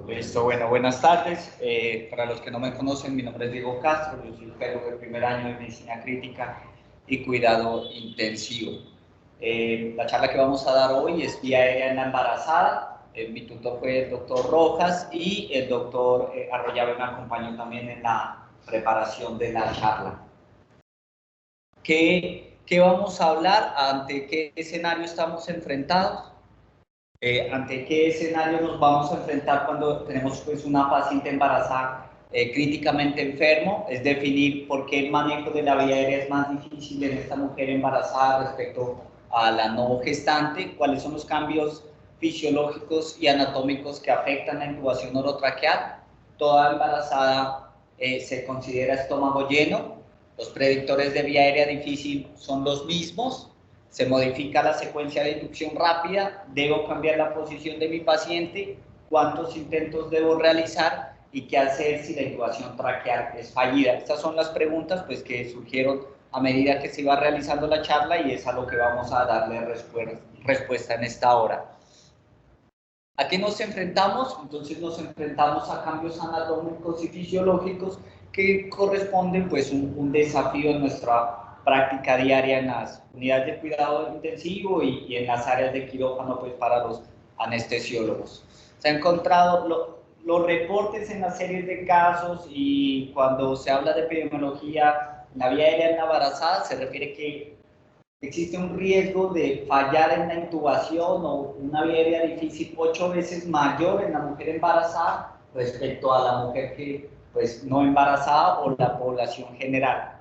Listo, bueno, buenas tardes. Para los que no me conocen, mi nombre es Diego Castro, yo soy fellow del primer año de Medicina Crítica y Cuidado Intensivo. La charla que vamos a dar hoy es vía aérea en la embarazada. Mi tutor fue el doctor Rojas y el doctor Arroyave me acompañó también en la preparación de la charla. ¿Qué vamos a hablar? ¿Ante qué escenario estamos enfrentados? ¿Ante qué escenario nos vamos a enfrentar cuando tenemos pues, una paciente embarazada críticamente enfermo? Es definir por qué el manejo de la vía aérea es más difícil en esta mujer embarazada respecto a la no gestante, cuáles son los cambios fisiológicos y anatómicos que afectan la intubación orotraqueal. Toda embarazada se considera estómago lleno, los predictores de vía aérea difícil son los mismos. Se modifica la secuencia de inducción rápida, debo cambiar la posición de mi paciente, cuántos intentos debo realizar y qué hacer si la intubación traqueal es fallida. Estas son las preguntas pues, que surgieron a medida que se iba realizando la charla y es a lo que vamos a darle respuesta en esta hora. ¿A qué nos enfrentamos? Entonces nos enfrentamos a cambios anatómicos y fisiológicos que corresponden pues un desafío en nuestra práctica diaria en las unidades de cuidado intensivo y en las áreas de quirófano pues para los anestesiólogos. Se han encontrado los reportes en las series de casos y cuando se habla de epidemiología en la vía aérea en la embarazada se refiere que existe un riesgo de fallar en la intubación o una vía aérea difícil 8 veces mayor en la mujer embarazada respecto a la mujer que pues no embarazada o la población general.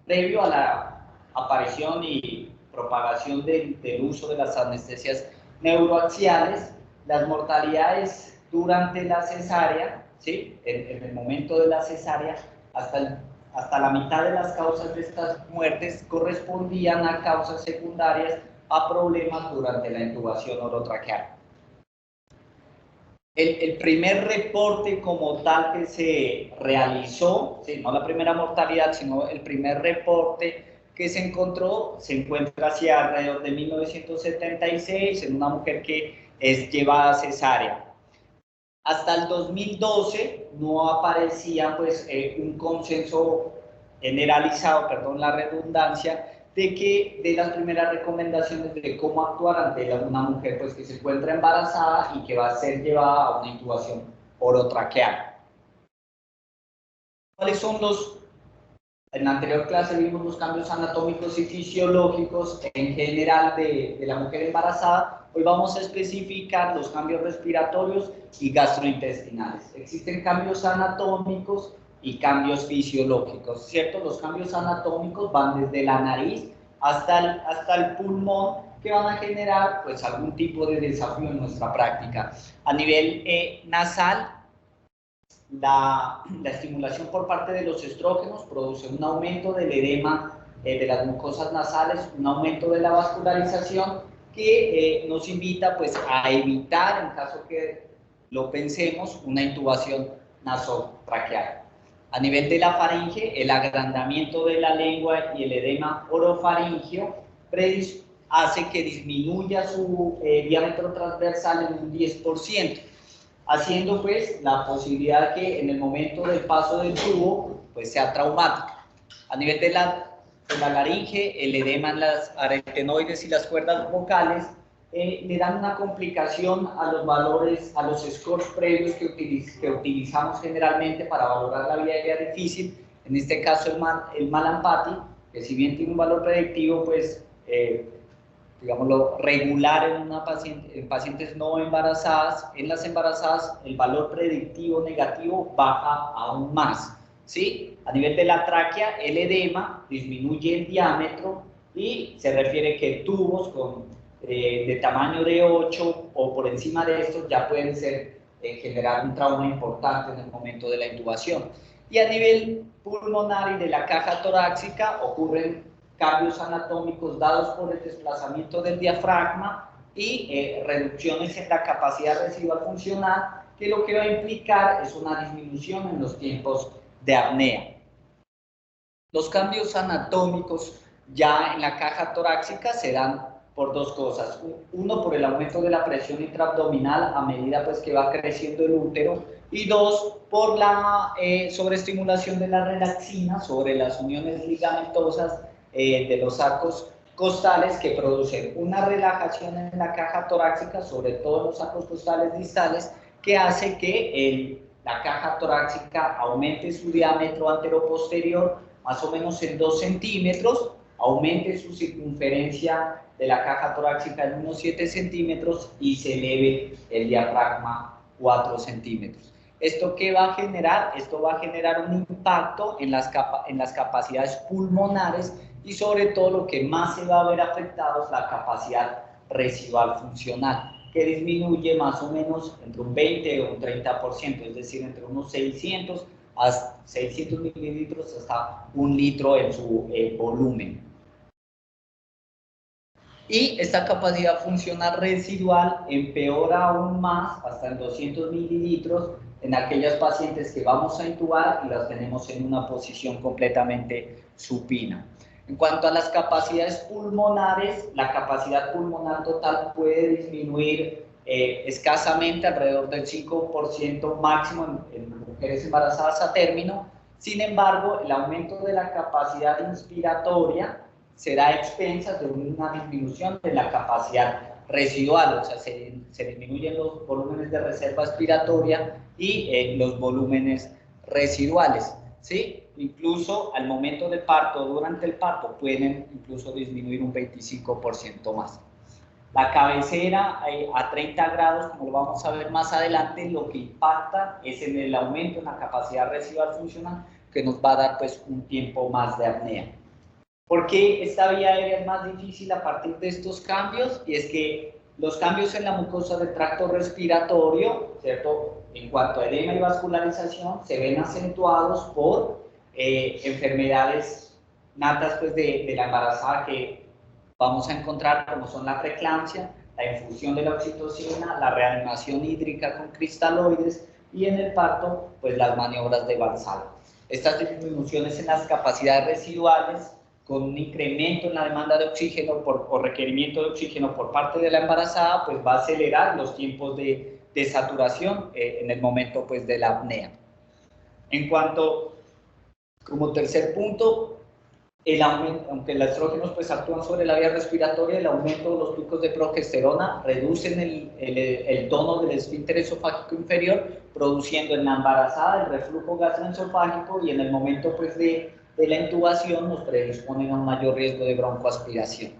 Previo a la aparición y propagación del uso de las anestesias neuroaxiales, las mortalidades durante la cesárea, ¿sí? en el momento de la cesárea, hasta la mitad de las causas de estas muertes correspondían a causas secundarias a problemas durante la intubación orotraqueal. El primer reporte como tal que se realizó, ¿sí? No la primera mortalidad, sino el primer reporte que se encuentra hacia alrededor de 1976 en una mujer que es llevada cesárea. Hasta el 2012 no aparecía pues, un consenso generalizado, perdón la redundancia, de las primeras recomendaciones de cómo actuar ante una mujer pues, que se encuentra embarazada y que va a ser llevada a una intubación orotraqueal. ¿Cuáles son los? En la anterior clase vimos los cambios anatómicos y fisiológicos en general de la mujer embarazada. Hoy vamos a especificar los cambios respiratorios y gastrointestinales. Existen cambios anatómicos y cambios fisiológicos, ¿cierto? Los cambios anatómicos van desde la nariz hasta el pulmón, que van a generar pues, algún tipo de desafío en nuestra práctica. A nivel nasal, la estimulación por parte de los estrógenos produce un aumento del edema de las mucosas nasales, un aumento de la vascularización que nos invita pues, a evitar, en caso que lo pensemos, una intubación nasotraqueal. A nivel de la faringe, el agrandamiento de la lengua y el edema orofaringeo hace que disminuya su diámetro transversal en un 10%. Haciendo pues la posibilidad que en el momento del paso del tubo pues sea traumática. A nivel de la laringe, el edema en las aretenoides y las cuerdas vocales le dan una complicación a los valores, a los scores previos que utilizamos generalmente para valorar la vía aérea difícil, en este caso el Mallampati, que si bien tiene un valor predictivo pues digámoslo, regular en pacientes no embarazadas. En las embarazadas el valor predictivo negativo baja aún más, ¿sí? A nivel de la tráquea, el edema disminuye el diámetro y se refiere que tubos de tamaño de 8 o por encima de estos ya pueden generar un trauma importante en el momento de la intubación. Y a nivel pulmonar y de la caja torácica ocurren cambios anatómicos dados por el desplazamiento del diafragma y reducciones en la capacidad residual funcional, que lo que va a implicar es una disminución en los tiempos de apnea. Los cambios anatómicos ya en la caja torácica se dan por dos cosas. Uno, por el aumento de la presión intraabdominal a medida pues que va creciendo el útero, y dos, por la sobreestimulación de la relaxina sobre las uniones ligamentosas de los arcos costales, que producen una relajación en la caja torácica, sobre todo en los arcos costales distales, que hace que la caja torácica aumente su diámetro anteroposterior más o menos en 2 centímetros, aumente su circunferencia de la caja torácica en unos 7 centímetros y se eleve el diafragma 4 centímetros. ¿Esto qué va a generar? Esto va a generar un impacto en las capacidades pulmonares, y sobre todo lo que más se va a ver afectado es la capacidad residual funcional, que disminuye más o menos entre un 20 o un 30%, es decir, entre unos 600 mililitros hasta 1 litro en su volumen. Y esta capacidad funcional residual empeora aún más, hasta en 200 mililitros, en aquellas pacientes que vamos a intubar y las tenemos en una posición completamente supina. En cuanto a las capacidades pulmonares, la capacidad pulmonar total puede disminuir escasamente, alrededor del 5% máximo en mujeres embarazadas a término. Sin embargo, el aumento de la capacidad inspiratoria será a expensas de una disminución de la capacidad residual, o sea, se disminuyen los volúmenes de reserva expiratoria y los volúmenes residuales, ¿sí? Incluso al momento del parto, durante el parto, pueden incluso disminuir un 25% más. La cabecera a 30 grados, como lo vamos a ver más adelante, lo que impacta es en el aumento en la capacidad residual funcional, que nos va a dar pues un tiempo más de apnea. ¿Por qué esta vía aérea es más difícil a partir de estos cambios? Y es que los cambios en la mucosa del tracto respiratorio, ¿cierto?, en cuanto a edema y vascularización, se ven acentuados por enfermedades natas pues, de la embarazada que vamos a encontrar, como son la preeclampsia, la infusión de la oxitocina, la reanimación hídrica con cristaloides, y en el parto, pues las maniobras de Valsalva. Estas disminuciones en las capacidades residuales, con un incremento en la demanda de oxígeno o requerimiento de oxígeno por parte de la embarazada, pues va a acelerar los tiempos de saturación en el momento pues, de la apnea. En cuanto, como tercer punto, el aumento, aunque los estrógenos pues, actúan sobre la vía respiratoria, el aumento de los picos de progesterona reducen el tono del esfínter esofágico inferior, produciendo en la embarazada el reflujo gastroesofágico, y en el momento pues, de la intubación nos predisponen a un mayor riesgo de broncoaspiración.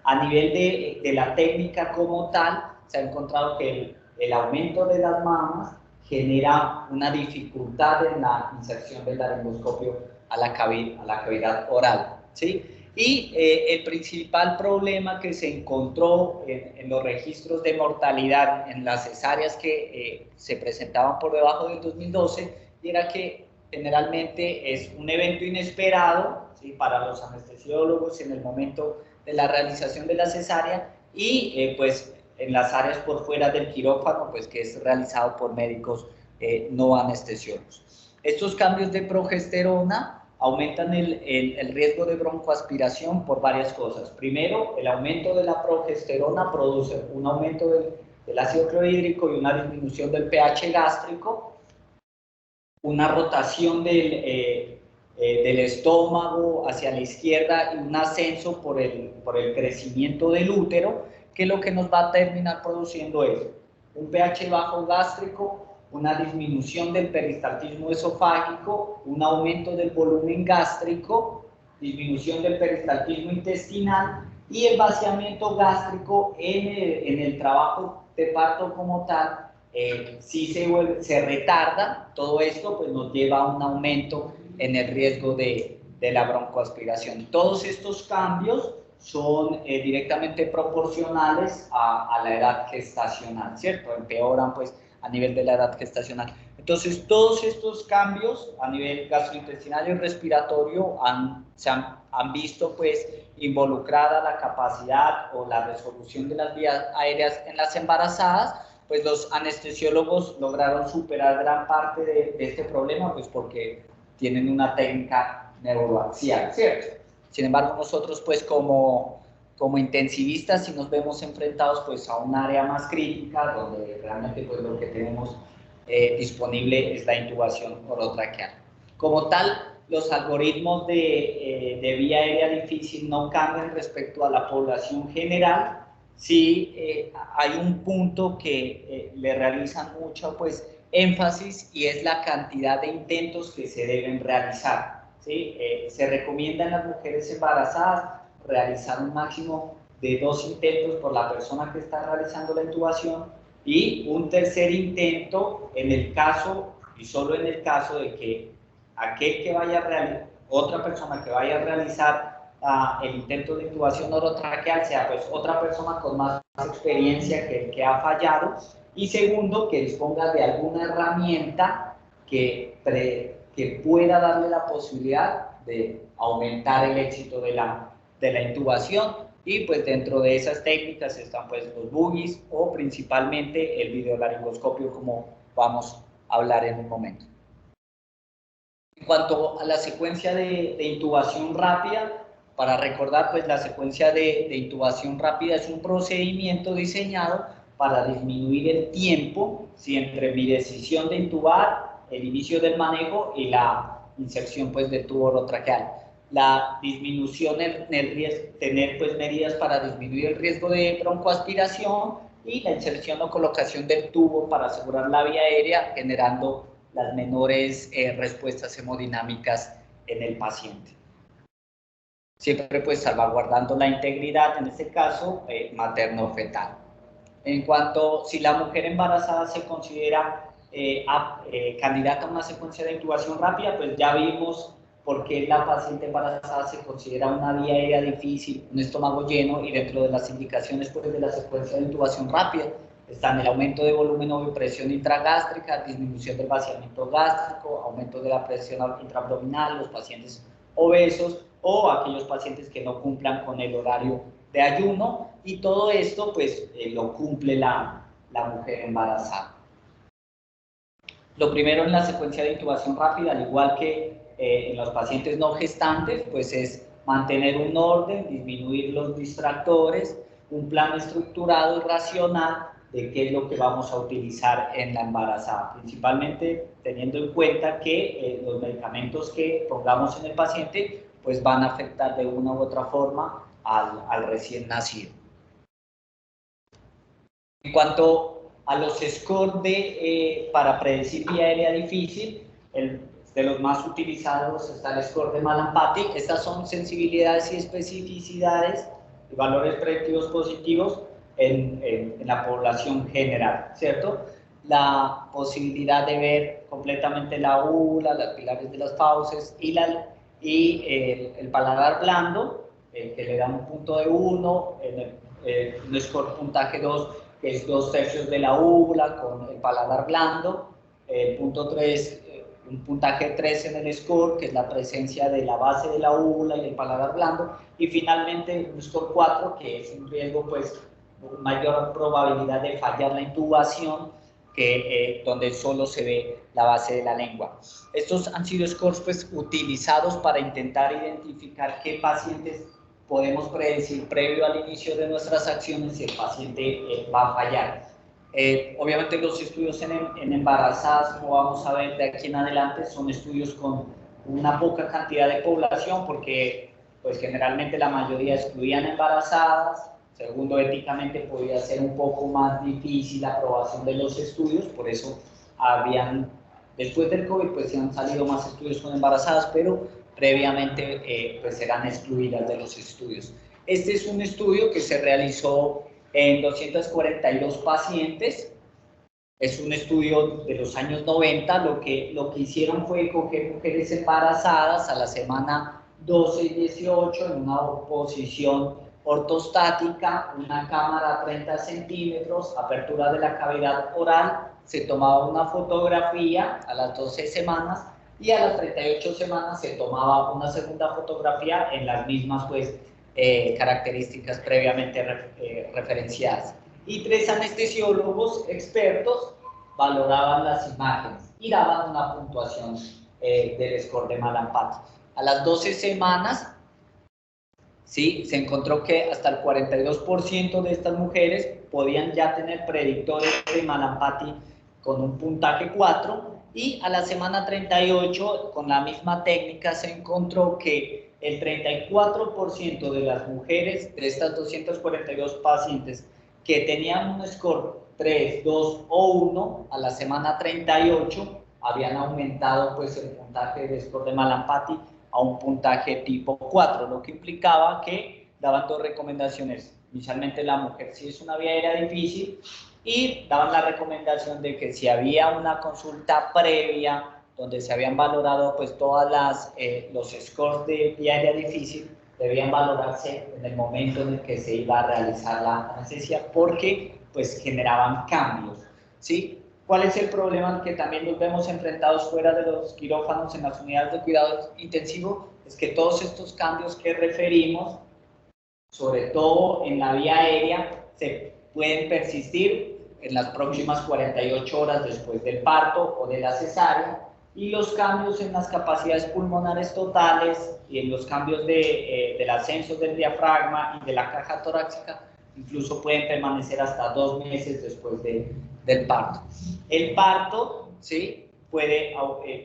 A nivel de la técnica como tal, se ha encontrado que el aumento de las mamas genera una dificultad en la inserción del laringoscopio a la cavidad oral, ¿sí? Y el principal problema que se encontró en los registros de mortalidad en las cesáreas que se presentaban por debajo del 2012 era que generalmente es un evento inesperado, ¿sí?, para los anestesiólogos en el momento de la realización de la cesárea, y pues en las áreas por fuera del quirófano, pues que es realizado por médicos no anestesiólogos. Estos cambios de progesterona aumentan el riesgo de broncoaspiración por varias cosas. Primero, el aumento de la progesterona produce un aumento del ácido clorhídrico y una disminución del pH gástrico, una rotación del estómago hacia la izquierda y un ascenso por el crecimiento del útero, que lo que nos va a terminar produciendo es un pH bajo gástrico, una disminución del peristaltismo esofágico, un aumento del volumen gástrico, disminución del peristaltismo intestinal, y el vaciamiento gástrico en el trabajo de parto como tal. Si se retarda, todo esto pues nos lleva a un aumento en el riesgo de la broncoaspiración. Todos estos cambios son directamente proporcionales a la edad gestacional, ¿cierto? Empeoran pues a nivel de la edad gestacional. Entonces, todos estos cambios a nivel gastrointestinal y respiratorio se han visto pues involucrada la capacidad o la resolución de las vías aéreas en las embarazadas. Pues los anestesiólogos lograron superar gran parte de este problema, pues porque tienen una técnica neuroaxial, ¿cierto? Sin embargo, nosotros pues como como intensivistas sí nos vemos enfrentados pues a un área más crítica donde realmente pues lo que tenemos disponible es la intubación orotraqueal. Como tal, los algoritmos de vía aérea difícil no cambian respecto a la población general. Sí, hay un punto que le realizan mucho pues énfasis y es la cantidad de intentos que se deben realizar. ¿Sí? Se recomienda en las mujeres embarazadas realizar un máximo de 2 intentos por la persona que está realizando la intubación y un tercer intento en el caso y solo en el caso de que aquel que vaya a realizar, otra persona que vaya a realizar el intento de intubación orotraqueal sea pues otra persona con más experiencia que el que ha fallado, y segundo, que disponga de alguna herramienta que pueda darle la posibilidad de aumentar el éxito de la intubación. Y pues dentro de esas técnicas están pues los boogies o principalmente el videolaringoscopio, como vamos a hablar en un momento. En cuanto a la secuencia de intubación rápida, para recordar, pues la secuencia de intubación rápida es un procedimiento diseñado para disminuir el tiempo, ¿sí?, entre mi decisión de intubar, el inicio del manejo y la inserción pues del tubo orotraqueal. La disminución en el riesgo, tener pues medidas para disminuir el riesgo de broncoaspiración, y la inserción o colocación del tubo para asegurar la vía aérea, generando las menores respuestas hemodinámicas en el paciente. Siempre pues salvaguardando la integridad, en este caso, materno-fetal. En cuanto si la mujer embarazada se considera candidata a una secuencia de intubación rápida, pues ya vimos por qué la paciente embarazada se considera una vía aérea difícil, un estómago lleno, y dentro de las indicaciones pues, de la secuencia de intubación rápida están el aumento de volumen o presión intragástrica, disminución del vaciamiento gástrico, aumento de la presión intraabdominal, los pacientes obesos o aquellos pacientes que no cumplan con el horario de ayuno, y todo esto pues lo cumple la mujer embarazada. Lo primero en la secuencia de intubación rápida, al igual que en los pacientes no gestantes, pues es mantener un orden, disminuir los distractores, un plan estructurado y racional de qué es lo que vamos a utilizar en la embarazada, principalmente teniendo en cuenta que los medicamentos que pongamos en el paciente pues van a afectar de una u otra forma al recién nacido. En cuanto a los scores para predecir vía aérea difícil, de los más utilizados está el score de Mallampati. Estas son sensibilidades y especificidades y valores predictivos positivos en la población general, ¿cierto? La posibilidad de ver completamente la úvula, las pilares de las fauces y el paladar blando, que le da un punto de 1, un score puntaje 2, que es 2/3 de la úvula con el paladar blando, punto 3, un puntaje 3 en el score, que es la presencia de la base de la úvula y el paladar blando, y finalmente un score 4, que es un riesgo, pues, mayor probabilidad de fallar la intubación, que donde solo se ve la base de la lengua. Estos han sido scores pues, utilizados para intentar identificar qué pacientes podemos predecir previo al inicio de nuestras acciones si el paciente va a fallar. Obviamente los estudios en embarazadas, como vamos a ver de aquí en adelante, son estudios con una poca cantidad de población, porque pues generalmente la mayoría excluían embarazadas. Segundo, éticamente podía ser un poco más difícil la aprobación de los estudios, por eso después del COVID pues han salido más estudios con embarazadas, pero previamente pues eran excluidas de los estudios. Este es un estudio que se realizó en 242 pacientes. Es un estudio de los años 90. Lo que hicieron fue coger mujeres embarazadas a la semana 12 y 18 en una posición ortostática, una cámara a 30 centímetros, apertura de la cavidad oral, se tomaba una fotografía a las 12 semanas y a las 38 semanas se tomaba una segunda fotografía en las mismas pues, características previamente referenciadas. Y 3 anestesiólogos expertos valoraban las imágenes y daban una puntuación del score de Mallampati. A las 12 semanas ¿sí? Se encontró que hasta el 42% de estas mujeres podían ya tener predictores de Mallampati con un puntaje 4, y a la semana 38, con la misma técnica, se encontró que el 34% de las mujeres, de estas 242 pacientes, que tenían un score 3, 2 o 1, a la semana 38, habían aumentado pues el puntaje de score de Mallampati a un puntaje tipo 4, lo que implicaba que daban dos recomendaciones. Inicialmente la mujer si es una vía aérea difícil, y daban la recomendación de que si había una consulta previa donde se habían valorado pues todas los scores de vía aérea difícil, debían valorarse en el momento en el que se iba a realizar la anestesia, porque pues generaban cambios, ¿sí? ¿Cuál es el problema al que también nos vemos enfrentados fuera de los quirófanos en las unidades de cuidado intensivo? Es que todos estos cambios que referimos, sobre todo en la vía aérea, se pueden persistir en las próximas 48 horas después del parto o de la cesárea, y los cambios en las capacidades pulmonares totales y en los cambios del ascenso del diafragma y de la caja torácica incluso pueden permanecer hasta 2 meses después del parto. El parto, ¿sí?, puede,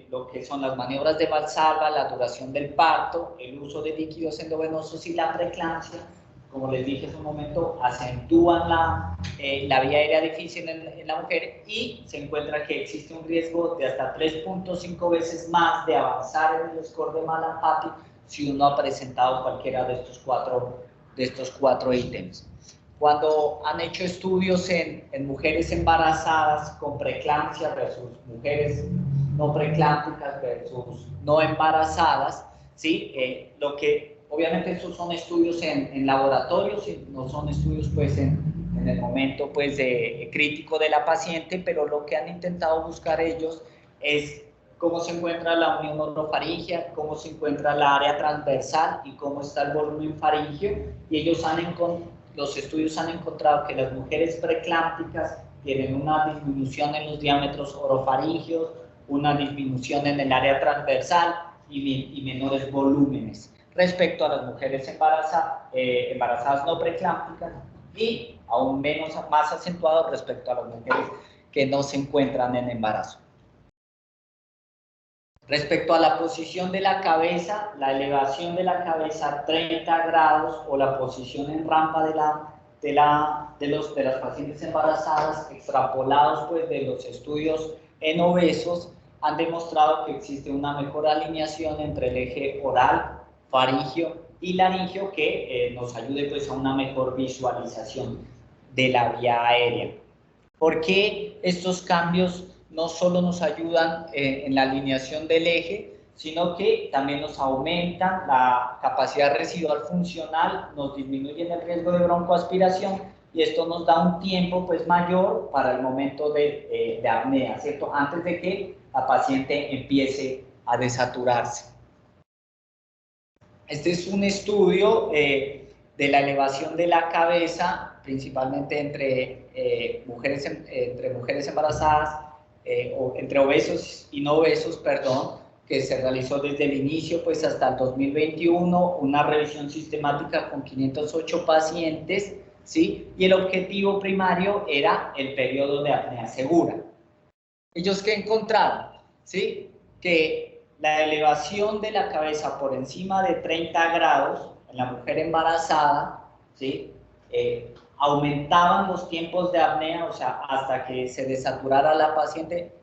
lo que son las maniobras de Valsalva, la duración del parto, el uso de líquidos endovenosos y la preeclampsia, como les dije hace un momento, acentúan la vía aérea difícil en la mujer, y se encuentra que existe un riesgo de hasta 3.5 veces más de avanzar en el score de Mallampati si uno ha presentado cualquiera de estos cuatro ítems. Cuando han hecho estudios en mujeres embarazadas con preeclampsia versus mujeres no preeclámpticas versus no embarazadas, ¿sí? Obviamente estos son estudios en laboratorios, y no son estudios pues en el momento pues crítico de la paciente, pero lo que han intentado buscar ellos es cómo se encuentra la unión orofaringea, cómo se encuentra la área transversal y cómo está el volumen faríngeo, y los estudios han encontrado que las mujeres preeclámpticas tienen una disminución en los diámetros orofaringeos, una disminución en el área transversal y menores volúmenes respecto a las mujeres embarazadas no preeclámpticas, y aún más acentuado respecto a las mujeres que no se encuentran en embarazo. Respecto a la posición de la cabeza, la elevación de la cabeza a 30 grados o la posición en rampa de las pacientes embarazadas, extrapolados pues de los estudios en obesos, han demostrado que existe una mejor alineación entre el eje oral, faríngeo y laríngeo, que nos ayude pues a una mejor visualización de la vía aérea. ¿Por qué estos cambios no solo nos ayudan en la alineación del eje, sino que también nos aumentan la capacidad residual funcional, nos disminuyen el riesgo de broncoaspiración, y esto nos da un tiempo pues mayor para el momento de apnea, ¿cierto?, antes de que la paciente empiece a desaturarse. Este es un estudio de la elevación de la cabeza, principalmente entre mujeres embarazadas, o entre obesos y no obesos, perdón, que se realizó desde el inicio pues hasta el 2021, una revisión sistemática con 508 pacientes, ¿sí? Y el objetivo primario era el periodo de apnea segura. ¿Ellos qué encontraron? ¿Sí? Que la elevación de la cabeza por encima de 30 grados en la mujer embarazada, ¿sí?, aumentaban los tiempos de apnea, o sea, hasta que se desaturara la paciente,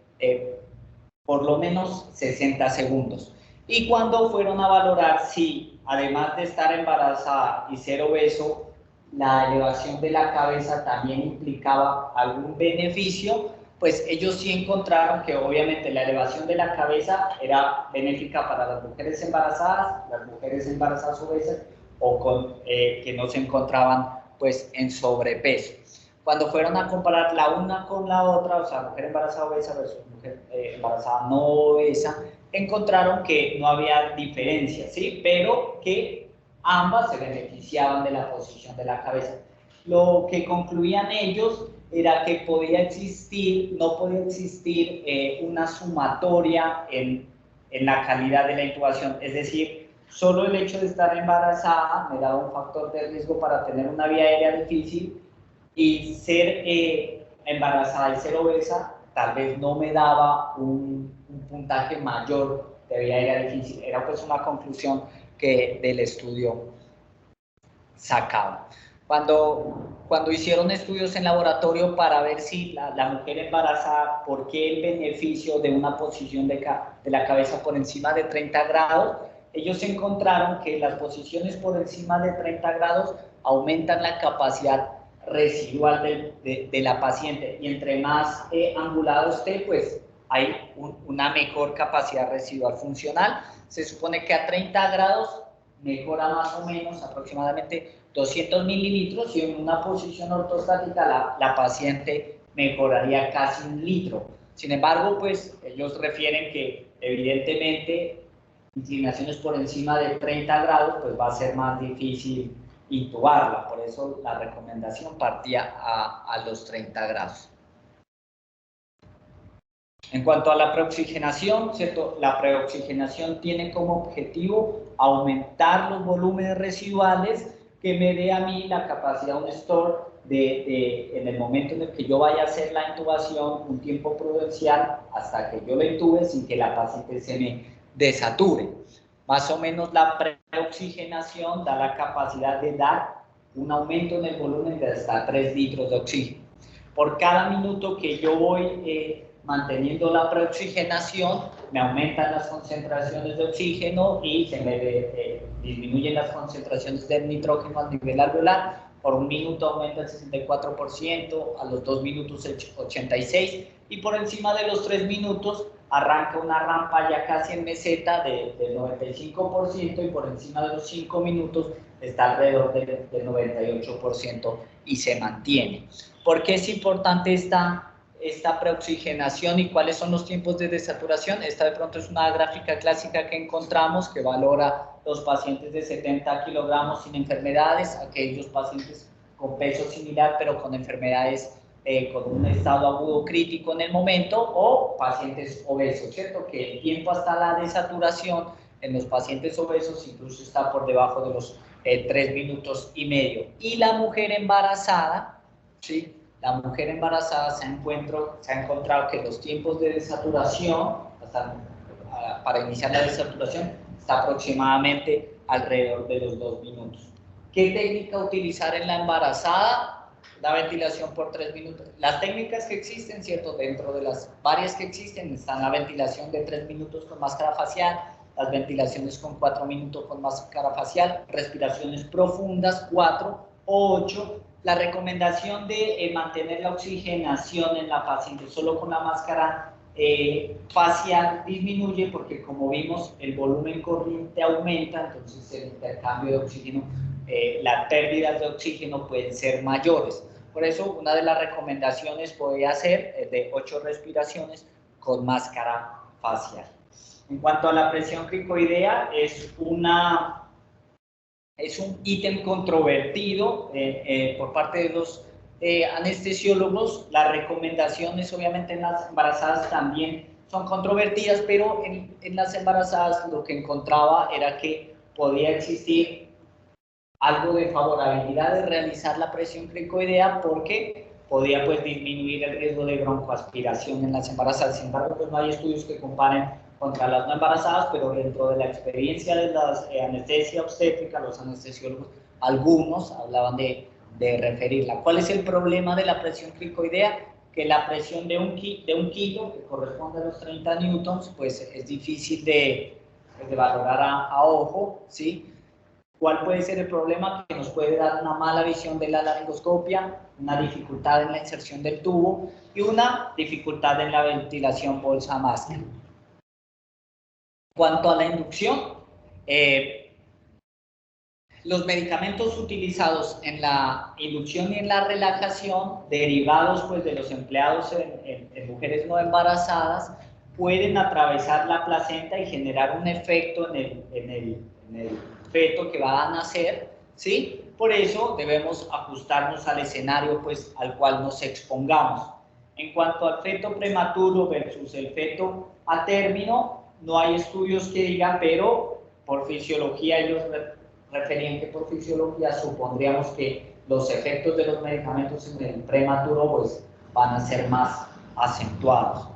por lo menos 60 segundos. Y cuando fueron a valorar si, además de estar embarazada y ser obeso, la elevación de la cabeza también implicaba algún beneficio, pues ellos sí encontraron que obviamente la elevación de la cabeza era benéfica para las mujeres embarazadas obesas o que no se encontraban pues en sobrepeso. Cuando fueron a comparar la una con la otra, o sea, mujer embarazada obesa versus mujer embarazada no obesa, encontraron que no había diferencia, ¿sí?, pero que ambas se beneficiaban de la posición de la cabeza. Lo que concluían ellos era que no podía existir una sumatoria en la calidad de la intubación, es decir, Solo el hecho de estar embarazada me daba un factor de riesgo para tener una vía aérea difícil, y ser embarazada y ser obesa tal vez no me daba un puntaje mayor de vía aérea difícil. Era pues una conclusión que del estudio sacaba. Cuando hicieron estudios en laboratorio para ver si la mujer embarazada, por qué el beneficio de una posición de la cabeza por encima de 30 grados, ellos encontraron que las posiciones por encima de 30 grados aumentan la capacidad residual de la paciente, y entre más angulado esté, pues hay una mejor capacidad residual funcional. Se supone que a 30 grados mejora más o menos aproximadamente 200 mililitros, y en una posición ortostática la paciente mejoraría casi 1 litro. Sin embargo, pues ellos refieren que evidentemente inclinaciones por encima de 30 grados, pues va a ser más difícil intubarla, por eso la recomendación partía a los 30 grados. En cuanto a la preoxigenación, ¿cierto? La preoxigenación tiene como objetivo aumentar los volúmenes residuales que me dé a mí la capacidad, un store, en el momento en el que yo vaya a hacer la intubación, un tiempo prudencial hasta que yo la intube sin que la paciente se me desature. Más o menos la preoxigenación da la capacidad de dar un aumento en el volumen de hasta 3 litros de oxígeno. Por cada minuto que yo voy manteniendo la preoxigenación, me aumentan las concentraciones de oxígeno y se me disminuyen las concentraciones de nitrógeno al nivel alveolar. Por un minuto aumenta el 64%, a los 2 minutos el 86%, y por encima de los 3 minutos arranca una rampa ya casi en meseta del 95%, y por encima de los 5 minutos está alrededor del 98% y se mantiene. ¿Por qué es importante esta preoxigenación y cuáles son los tiempos de desaturación? Esta de pronto es una gráfica clásica que encontramos que valora los pacientes de 70 kilogramos sin enfermedades, aquellos pacientes con peso similar pero con enfermedades con un estado agudo crítico en el momento, o pacientes obesos, ¿cierto? Que el tiempo hasta la desaturación en los pacientes obesos incluso está por debajo de los 3 minutos y medio. Y la mujer embarazada, ¿sí? La mujer embarazada se ha encontrado que los tiempos de desaturación, para iniciar la desaturación, está aproximadamente alrededor de los 2 minutos. ¿Qué técnica utilizar en la embarazada? La ventilación por 3 minutos. Las técnicas que existen, ¿cierto? Dentro de las varias que existen, están la ventilación de 3 minutos con máscara facial, las ventilaciones con 4 minutos con máscara facial, respiraciones profundas 4 o 8. La recomendación de mantener la oxigenación en la paciente solo con la máscara facial disminuye, porque como vimos el volumen corriente aumenta, entonces el intercambio de oxígeno, las pérdidas de oxígeno pueden ser mayores. Por eso una de las recomendaciones podría ser de 8 respiraciones con máscara facial. En cuanto a la presión cricoidea, es un ítem controvertido por parte de los anestesiólogos. Las recomendaciones obviamente en las embarazadas también son controvertidas, pero en las embarazadas lo que encontraba era que podía existir algo de favorabilidad de realizar la presión cricoidea, porque podía pues disminuir el riesgo de broncoaspiración en las embarazadas. Sin embargo, pues no hay estudios que comparen contra las no embarazadas, pero dentro de la experiencia de las anestesia obstétrica, los anestesiólogos, algunos hablaban de referirla. ¿Cuál es el problema de la presión cricoidea? Que la presión de un kilo, que corresponde a los 30 newtons, pues es difícil de valorar a ojo, ¿sí? ¿Cuál puede ser el problema? Que nos puede dar una mala visión de la laringoscopia, una dificultad en la inserción del tubo y una dificultad en la ventilación bolsa-máscara. En cuanto a la inducción, los medicamentos utilizados en la inducción y en la relajación, derivados pues de los empleados en mujeres no embarazadas, pueden atravesar la placenta y generar un efecto en el feto que va a nacer, ¿sí? Por eso debemos ajustarnos al escenario pues al cual nos expongamos. En cuanto al feto prematuro versus el feto a término, no hay estudios que digan, pero por fisiología ellos referían que por fisiología supondríamos que los efectos de los medicamentos en el prematuro pues van a ser más acentuados.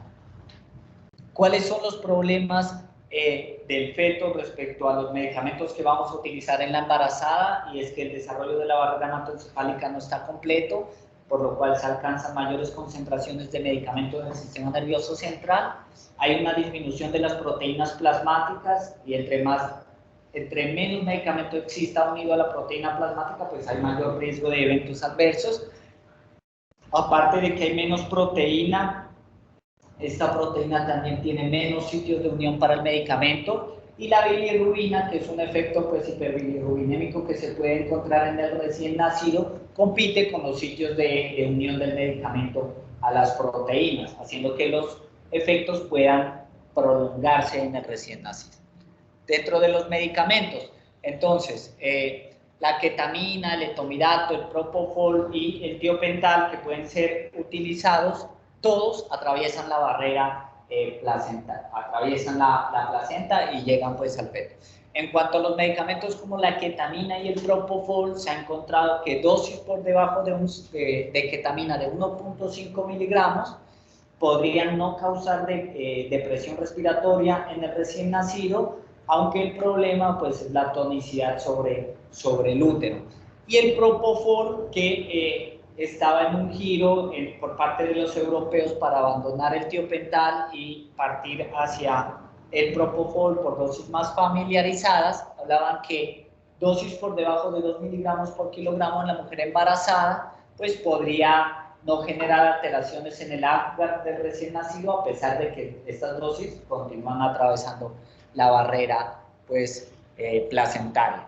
¿Cuáles son los problemas del feto respecto a los medicamentos que vamos a utilizar en la embarazada? Y es que el desarrollo de la barrera hematoencefálica no está completo, por lo cual se alcanzan mayores concentraciones de medicamentos en el sistema nervioso central. Hay una disminución de las proteínas plasmáticas y entre menos medicamento exista unido a la proteína plasmática, pues hay mayor riesgo de eventos adversos. Aparte de que hay menos proteína, esta proteína también tiene menos sitios de unión para el medicamento, y la bilirrubina, que es un efecto pues hiperbilirrubinémico que se puede encontrar en el recién nacido, compite con los sitios de unión del medicamento a las proteínas, haciendo que los efectos puedan prolongarse en el recién nacido. Dentro de los medicamentos, entonces, la ketamina, el etomidato, el propofol y el tiopental, que pueden ser utilizados, todos atraviesan la barrera placental, atraviesan la placenta y llegan pues al feto. En cuanto a los medicamentos como la ketamina y el propofol, se ha encontrado que dosis por debajo de ketamina de 1.5 miligramos podrían no causar depresión respiratoria en el recién nacido, aunque el problema pues es la tonicidad sobre el útero. Y el propofol, que estaba en un giro por parte de los europeos para abandonar el tiopental y partir hacia el propofol por dosis más familiarizadas, hablaban que dosis por debajo de 2 miligramos por kilogramo en la mujer embarazada, pues podría no generar alteraciones en el Apgar del recién nacido, a pesar de que estas dosis continúan atravesando la barrera pues, placentaria.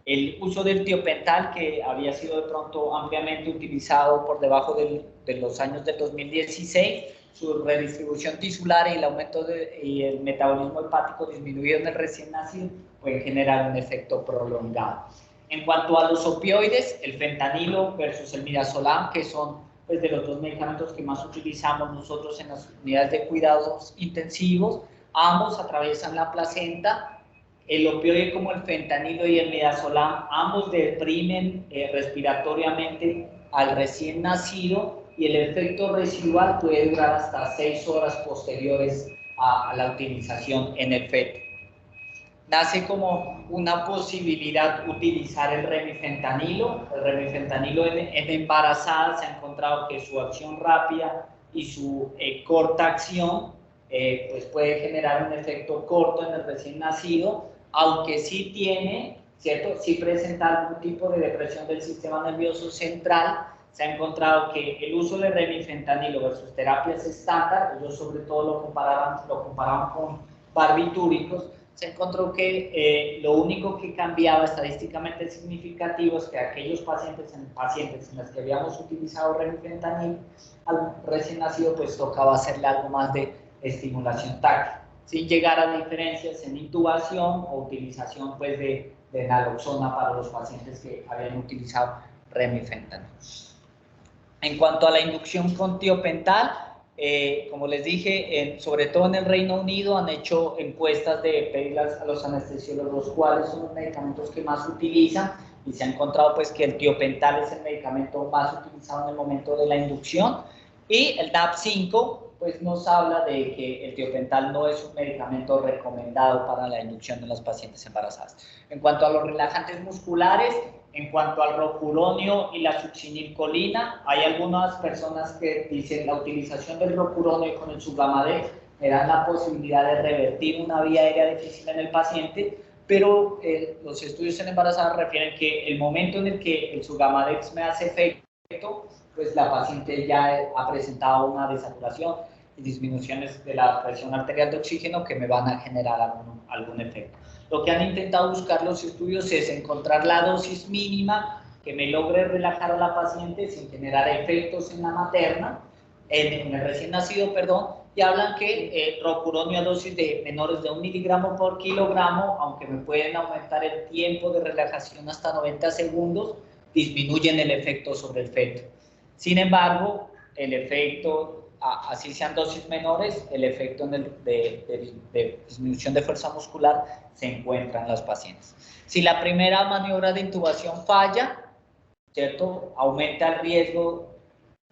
El uso del tiopental, que había sido de pronto ampliamente utilizado por debajo de los años del 2016, su redistribución tisular y el aumento y el metabolismo hepático disminuido en el recién nacido pueden generar un efecto prolongado. En cuanto a los opioides, el fentanilo versus el midazolam, que son pues, de los dos medicamentos que más utilizamos nosotros en las unidades de cuidados intensivos, ambos atraviesan la placenta. El opioide como el fentanilo y el midazolam, ambos deprimen respiratoriamente al recién nacido, y el efecto residual puede durar hasta 6 horas posteriores a la utilización en el feto. Nace como una posibilidad utilizar el remifentanilo. El remifentanilo en embarazadas se ha encontrado que su acción rápida y su corta acción pues puede generar un efecto corto en el recién nacido, aunque sí tiene, ¿cierto? Sí presenta algún tipo de depresión del sistema nervioso central. Se ha encontrado que el uso de remifentanilo versus terapias estándar, ellos sobre todo lo comparaban con barbitúricos, se encontró que lo único que cambiaba estadísticamente significativo es que aquellos pacientes en los que habíamos utilizado remifentanil al recién nacido, pues tocaba hacerle algo más de estimulación táctil, sin llegar a diferencias en intubación o utilización pues, de naloxona para los pacientes que habían utilizado remifentanil. En cuanto a la inducción con tiopental, como les dije, sobre todo en el Reino Unido han hecho encuestas de pedir a los anestesiólogos cuáles son los medicamentos que más utilizan, y se ha encontrado pues, que el tiopental es el medicamento más utilizado en el momento de la inducción, y el DAP5 pues, nos habla de que el tiopental no es un medicamento recomendado para la inducción de las pacientes embarazadas. En cuanto a los relajantes musculares, en cuanto al rocuronio y la succinilcolina, hay algunas personas que dicen la utilización del rocuronio con el Sugammadex me dan la posibilidad de revertir una vía aérea difícil en el paciente, pero los estudios en embarazadas refieren que el momento en el que el Sugammadex me hace efecto, pues la paciente ya ha presentado una desaturación y disminuciones de la presión arterial de oxígeno que me van a generar algún efecto. Lo que han intentado buscar los estudios es encontrar la dosis mínima que me logre relajar a la paciente sin generar efectos en la materna, en el recién nacido, perdón, y hablan que rocuronio a dosis de menores de 1 miligramo por kilogramo, aunque me pueden aumentar el tiempo de relajación hasta 90 segundos, disminuyen el efecto sobre el feto. Sin embargo, el efecto así sean dosis menores, el efecto de disminución de fuerza muscular se encuentra en los pacientes. Si la primera maniobra de intubación falla, ¿cierto? Aumenta el riesgo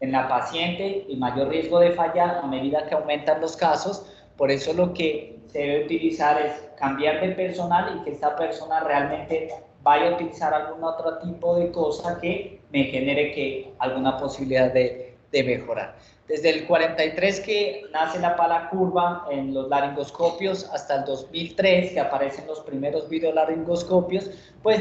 en la paciente y mayor riesgo de fallar a medida que aumentan los casos. Por eso lo que se debe utilizar es cambiar de personal y que esta persona realmente vaya a utilizar algún otro tipo de cosa que me genere alguna posibilidad de mejorar. Desde el 43 que nace la pala curva en los laringoscopios hasta el 2003 que aparecen los primeros videolaringoscopios, pues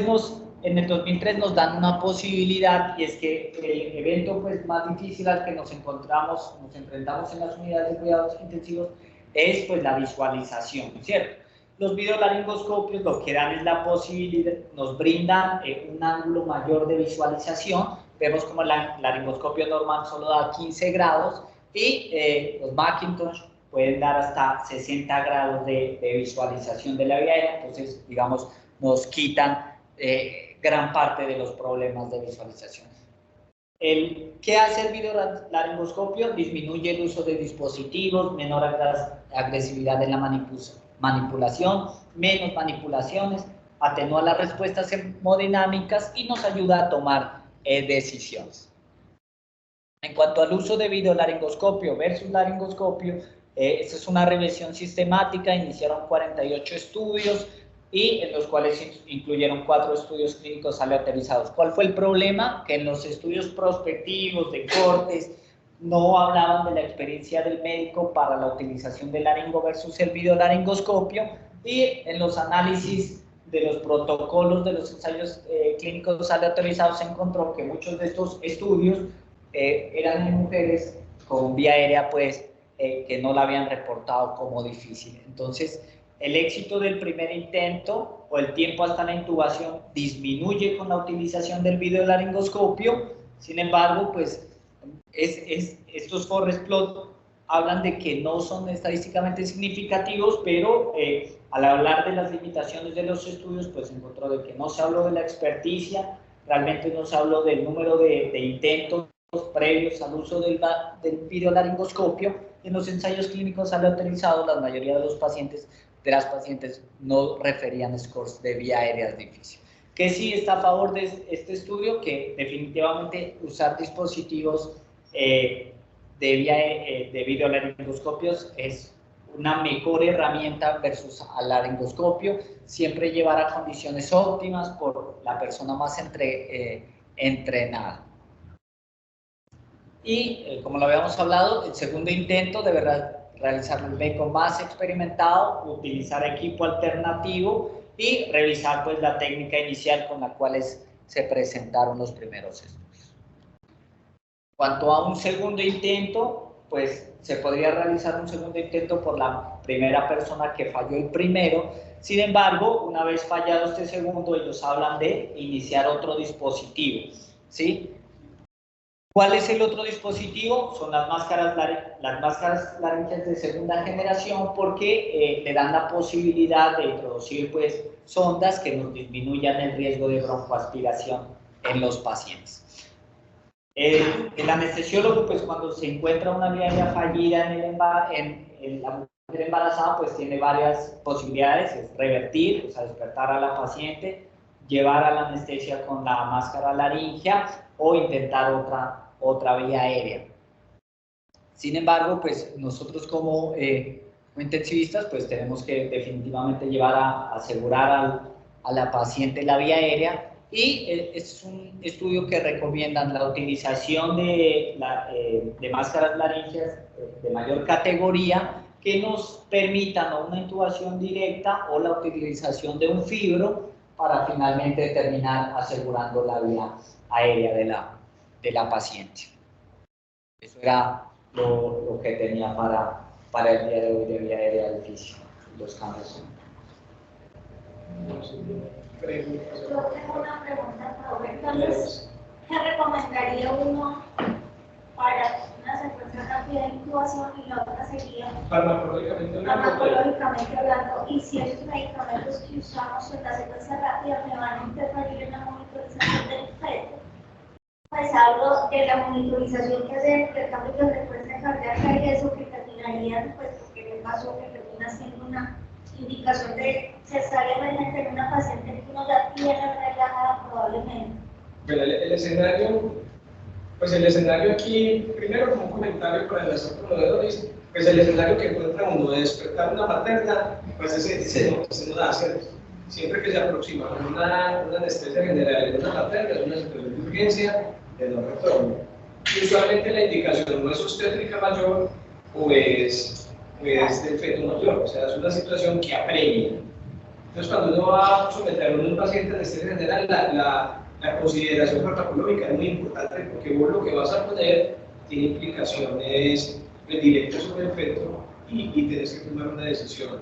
en el 2003 nos dan una posibilidad, y es que el evento pues más difícil al que nos enfrentamos en las unidades de cuidados intensivos es pues la visualización, ¿cierto? Los videolaringoscopios lo que dan es la posibilidad, nos brindan un ángulo mayor de visualización. Vemos como el laringoscopio normal solo da 15 grados y los Macintosh pueden dar hasta 60 grados de visualización de la vía aérea, entonces, digamos, nos quitan gran parte de los problemas de visualización. ¿Qué hace el videolaringoscopio? Disminuye el uso de dispositivos, menor agresividad en la manipulación, menos manipulaciones, atenúa las respuestas hemodinámicas y nos ayuda a tomar decisiones. En cuanto al uso de videolaringoscopio versus laringoscopio, esta es una revisión sistemática, iniciaron 48 estudios y en los cuales incluyeron 4 estudios clínicos aleatorizados. ¿Cuál fue el problema? Que en los estudios prospectivos de cortes no hablaban de la experiencia del médico para la utilización del laringo versus el videolaringoscopio, y en los análisis de los protocolos de los ensayos clínicos aleatorizados se encontró que muchos de estos estudios eran en mujeres con vía aérea pues que no la habían reportado como difícil. Entonces el éxito del primer intento o el tiempo hasta la intubación disminuye con la utilización del videolaringoscopio. Sin embargo, pues estos forest plot hablan de que no son estadísticamente significativos, pero al hablar de las limitaciones de los estudios, pues se encontró de que no se habló de la experticia, realmente no se habló del número de intentos previos al uso del videolaringoscopio. En los ensayos clínicos aleatorizados, la mayoría de las pacientes no referían scores de vía aérea difícil. ¿Qué sí está a favor de este estudio? Que definitivamente usar dispositivos de videolaringoscopios es una mejor herramienta versus al laringoscopio, siempre llevar a condiciones óptimas por la persona más entrenada. Y como lo habíamos hablado, el segundo intento deberá realizarlo el médico más experimentado, utilizar equipo alternativo y revisar pues la técnica inicial con la cual se presentaron los primeros estudios. En cuanto a un segundo intento, pues se podría realizar un segundo intento por la primera persona que falló el primero. Sin embargo, una vez fallado este segundo, ellos hablan de iniciar otro dispositivo, ¿sí? ¿Cuál es el otro dispositivo? Son las máscaras laríngeas de segunda generación, porque le dan la posibilidad de introducir pues sondas que nos disminuyan el riesgo de broncoaspiración en los pacientes. El anestesiólogo, pues cuando se encuentra una vía aérea fallida en la mujer embarazada, pues tiene varias posibilidades: es revertir, o sea, despertar a la paciente, llevar a la anestesia con la máscara laríngea o intentar otra vía aérea. Sin embargo, pues nosotros como intensivistas, pues tenemos que definitivamente llevar a asegurar a la paciente la vía aérea, y es un estudio que recomiendan la utilización de máscaras laríngeas de mayor categoría que nos permitan o una intubación directa o la utilización de un fibro para finalmente terminar asegurando la vía aérea de la paciente. Eso era lo que tenía para el día de hoy de vía aérea difícil, los cambios. Yo tengo una pregunta, profe. Entonces, ¿qué recomendaría uno para una secuencia rápida de intubación y la otra sería farmacológicamente hablando? Y si esos medicamentos que usamos en la secuencia rápida me van a interferir en la monitorización del feto, pues hablo de la monitorización que hace el cambio de frecuencia cardíaca y sabían, pues, porque me pasó que termina siendo una indicación de cesárea emergente en una paciente que uno ya tiene relajada probablemente. Bueno, el escenario, pues el escenario aquí, primero como un comentario para el centro de Doris, pues el escenario que encuentra uno de despertar una materna, pues ese no da, ¿cierto? Siempre que se aproxima una anestesia general en una materna, es una situación de urgencia de no retorno. Y usualmente la indicación no es obstétrica mayor o es del feto mayor, o sea, es una situación que apremia. Entonces, cuando uno va a someter a un paciente a anestesia general, la consideración farmacológica es muy importante porque vos lo que vas a poner tiene implicaciones directas sobre el feto y tienes que tomar una decisión.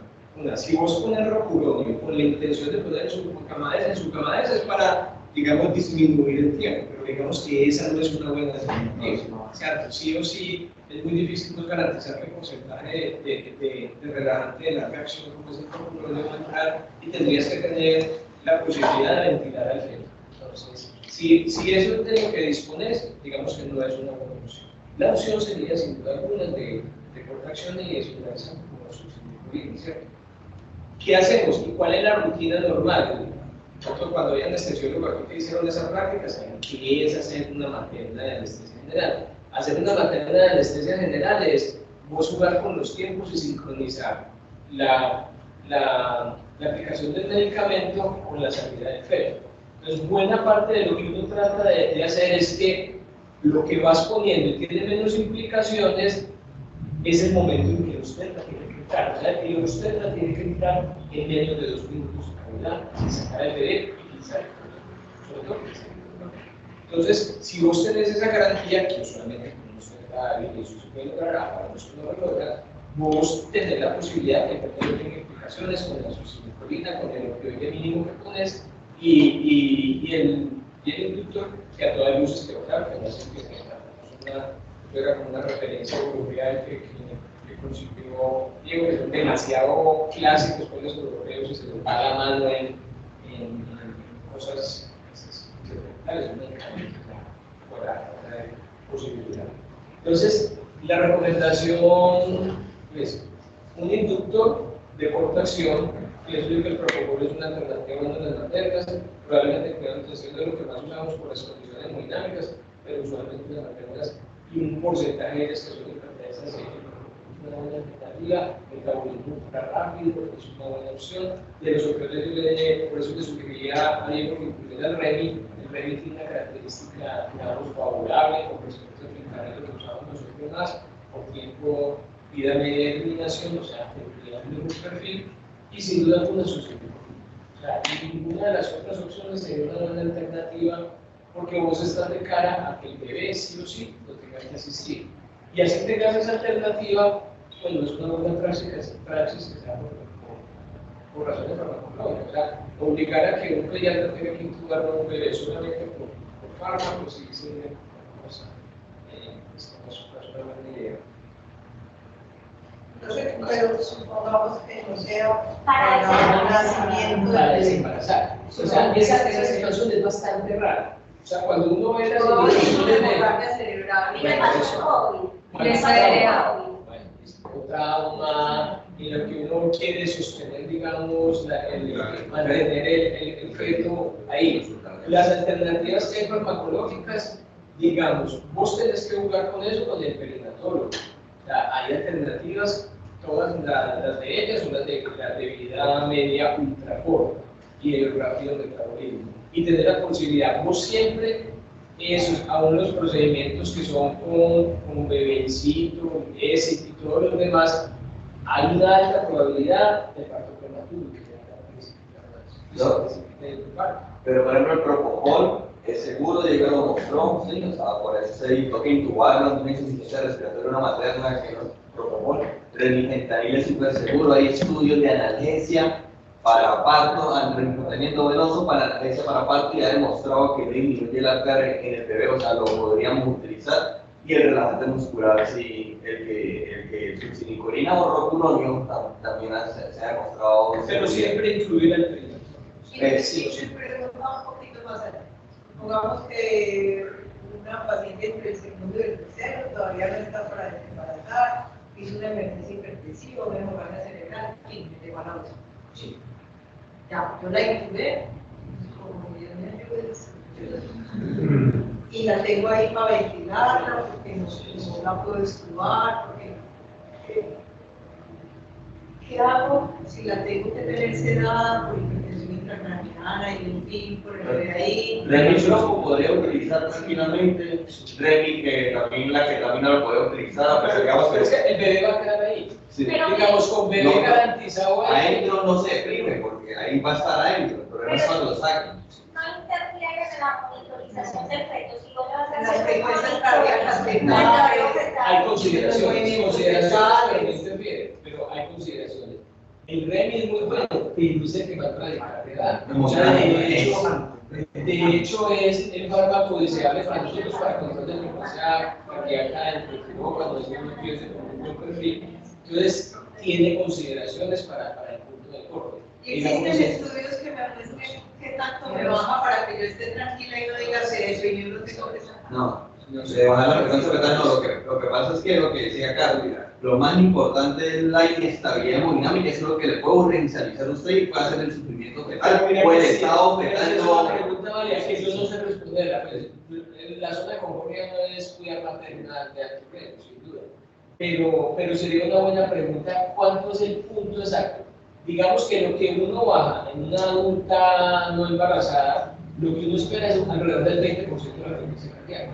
Si vos pones rocuronio con la intención de poner en su camadesa es para, digamos, disminuir el tiempo, pero digamos que esa no es una buena alternativa. ¿Cierto? Sí o sí, es muy difícil pues, garantizar que el porcentaje de relajante de larga acción como es el rocuronio va a entrar y tendrías que tener la posibilidad de ventilar al feto. Entonces, si eso es de lo que dispones, digamos que no es una buena opción. La opción sería, sin duda alguna, de corta acción y esperanza como sustituir, ¿cierto? ¿Qué hacemos y cuál es la rutina normal? Nosotros cuando hay anestesiólogo aquí que hicieron esa práctica, saben qué es hacer una materna de anestesia general. Hacer una materna de anestesia general es vos jugar con los tiempos y sincronizar la aplicación del medicamento con la salida del feto. Entonces, buena parte de lo que uno trata de hacer es que lo que vas poniendo y tiene menos implicaciones es el momento en que usted la tiene que quitar. O sea, que usted la tiene que quitar en menos de 2 minutos, sin sacar el bebé y quizá el feto. Entonces, si vos tenés esa garantía, que usualmente como usted está bien y eso se puede lograr, para los que no lo logran, vos tenés la posibilidad de que no tenga implicaciones con la succinilcolina, con el opioide mínimo que pones y el inductor que a todas luces te va a dar, que no es una referencia europea que consiguió Diego, que son demasiado clásicos con los europeos y se les va la mano en cosas experimentales, por la posibilidad. Entonces, la recomendación es un inductor de corta acción. Pienso yo que el propofol es una alternativa buena en las maternas, probablemente quedamos haciendo lo que más usamos por las condiciones hemodinámicas, pero usualmente las maternas y un porcentaje de ellas que son hipertensas es una buena alternativa, el metabolismo ultra rápido es una buena opción. De los opioides, por eso le sugeriría a Diego que incluyera el REMI tiene una característica, digamos, favorable con respecto al fentanilo que usamos nosotros más, por tiempo, vida media de eliminación, o sea, tendría el mismo perfil y sin duda alguna sustitución. O sea, ninguna de las otras opciones sería una buena alternativa porque vos estás de cara a que el bebé sí o sí lo tenga que asistir. Y así tengas esa alternativa, pues no es una buena praxis que sea por razones farmacológicas. O sea, obligar a que un pediatra tenga que intubar a un bebé solamente por fármacos y sin cosa. Estamos una buena idea. Entonces, pero supongamos que no sea para el nacimiento para del desembarazar. O sea, esa situación es bastante rara. O sea, cuando uno ve las situaciones de hemorragia cerebral, Y me pasó COVID. Bueno, Me pasó COVID. bueno, un trauma en el que uno quiere sostener, digamos, mantener el feto ahí. Las alternativas que hay farmacológicas, digamos, vos tenés que jugar con eso con el perinatólogo. O sea, hay alternativas, todas las de ellas son las de la debilidad media ultra corta y el rápido metabolismo. Y tener la posibilidad, vos siempre, esos, aún los procedimientos que son con bebecito, éxito y todos los demás, hay una alta probabilidad de parto prematuro. Pero por ejemplo el propofol es seguro, ya lo mostró, ¿sí? O sea, por eso se dijo que intubarlo en insuficiencia respiratoria una materna que no es propofol. Remifentanil es súper seguro, hay estudios de analgesia para parto, remifentanil venoso para analgesia para parto y ha demostrado que disminuye la carga en el bebé, o sea, lo podríamos utilizar. Y el relajante muscular, sí, el que succinilcolina o rocuronio también se ha demostrado. Pero siempre incluir el perinatal. Sí, pero vamos un poquito más allá. Supongamos que una paciente entre el segundo y el tercero todavía no está para desembarazar y hizo una emergencia hipertensiva, una hemorragia cerebral, y me llevó a la UCI. Sí. Ya, yo la intubé, como Dios me ayude, y la tengo ahí para ventilarla, porque no la puedo extubar, porque ¿qué hago si la tengo que tener sedada por hipertensión intracraniana y un PIN por el bebé ahí? Remi Floco podría utilizar tranquilamente, Remi que también no lo puede utilizar, pero digamos Pero es que el bebé va a quedar ahí. sí. Pero Digamos, con bebé No, garantizado ahí. Adentro no se deprime, porque ahí va a estar adentro, el problema es cuando lo saquen. no interfiere en la monitorización del feto. Si vos le vas a Las hacer frecuencias cardíacas Hay consideraciones, pero no interfiere, pero hay consideraciones. El REMI es muy bueno, te induce que va a radicar de edad. De hecho, es el fármaco deseable para nosotros para control de frecuencia cardíaca del cuerpo cuando es un empiece con un buen perfil. Entonces, tiene consideraciones para el punto de corte. Y existen estudios que me muestren qué tanto me baja para que yo esté tranquila y no diga se definió lo que tengo que sacar. No, de bajar la frecuencia fetal no, lo que pasa es que lo que decía Carlos, lo más importante es la inestabilidad hemodinámica, es lo que le puede urgencializar a usted y puede hacer el sufrimiento fetal, o el estado fetal. Es una pregunta válida que yo no sé responderla, pues, la zona de conformidad no es cuidar maternal de alto riesgo, sin duda, pero sería una buena pregunta, ¿cuánto es el punto exacto? Digamos que lo que uno baja en una adulta no embarazada, lo que uno espera es alrededor del 20% de la frecuencia cardíaca.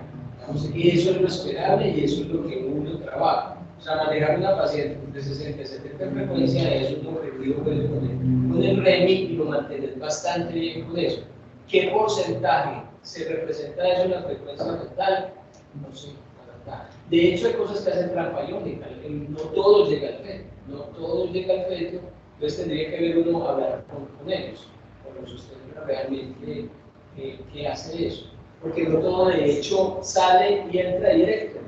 Y eso es lo esperable y eso es lo que uno trabaja. O sea, manejar una paciente de 60, 70 de frecuencia es un objetivo con el REMI y lo mantener bastante bien con eso. ¿Qué porcentaje se representa eso en la frecuencia total? No sé, la verdad. De hecho, hay cosas que hacen trampa iónica. No todo llega al feto. No todo llega al feto. Entonces tendría que ver uno hablar con ellos, con los ustedes realmente que hace eso. Porque no todo de hecho sale y entra directo.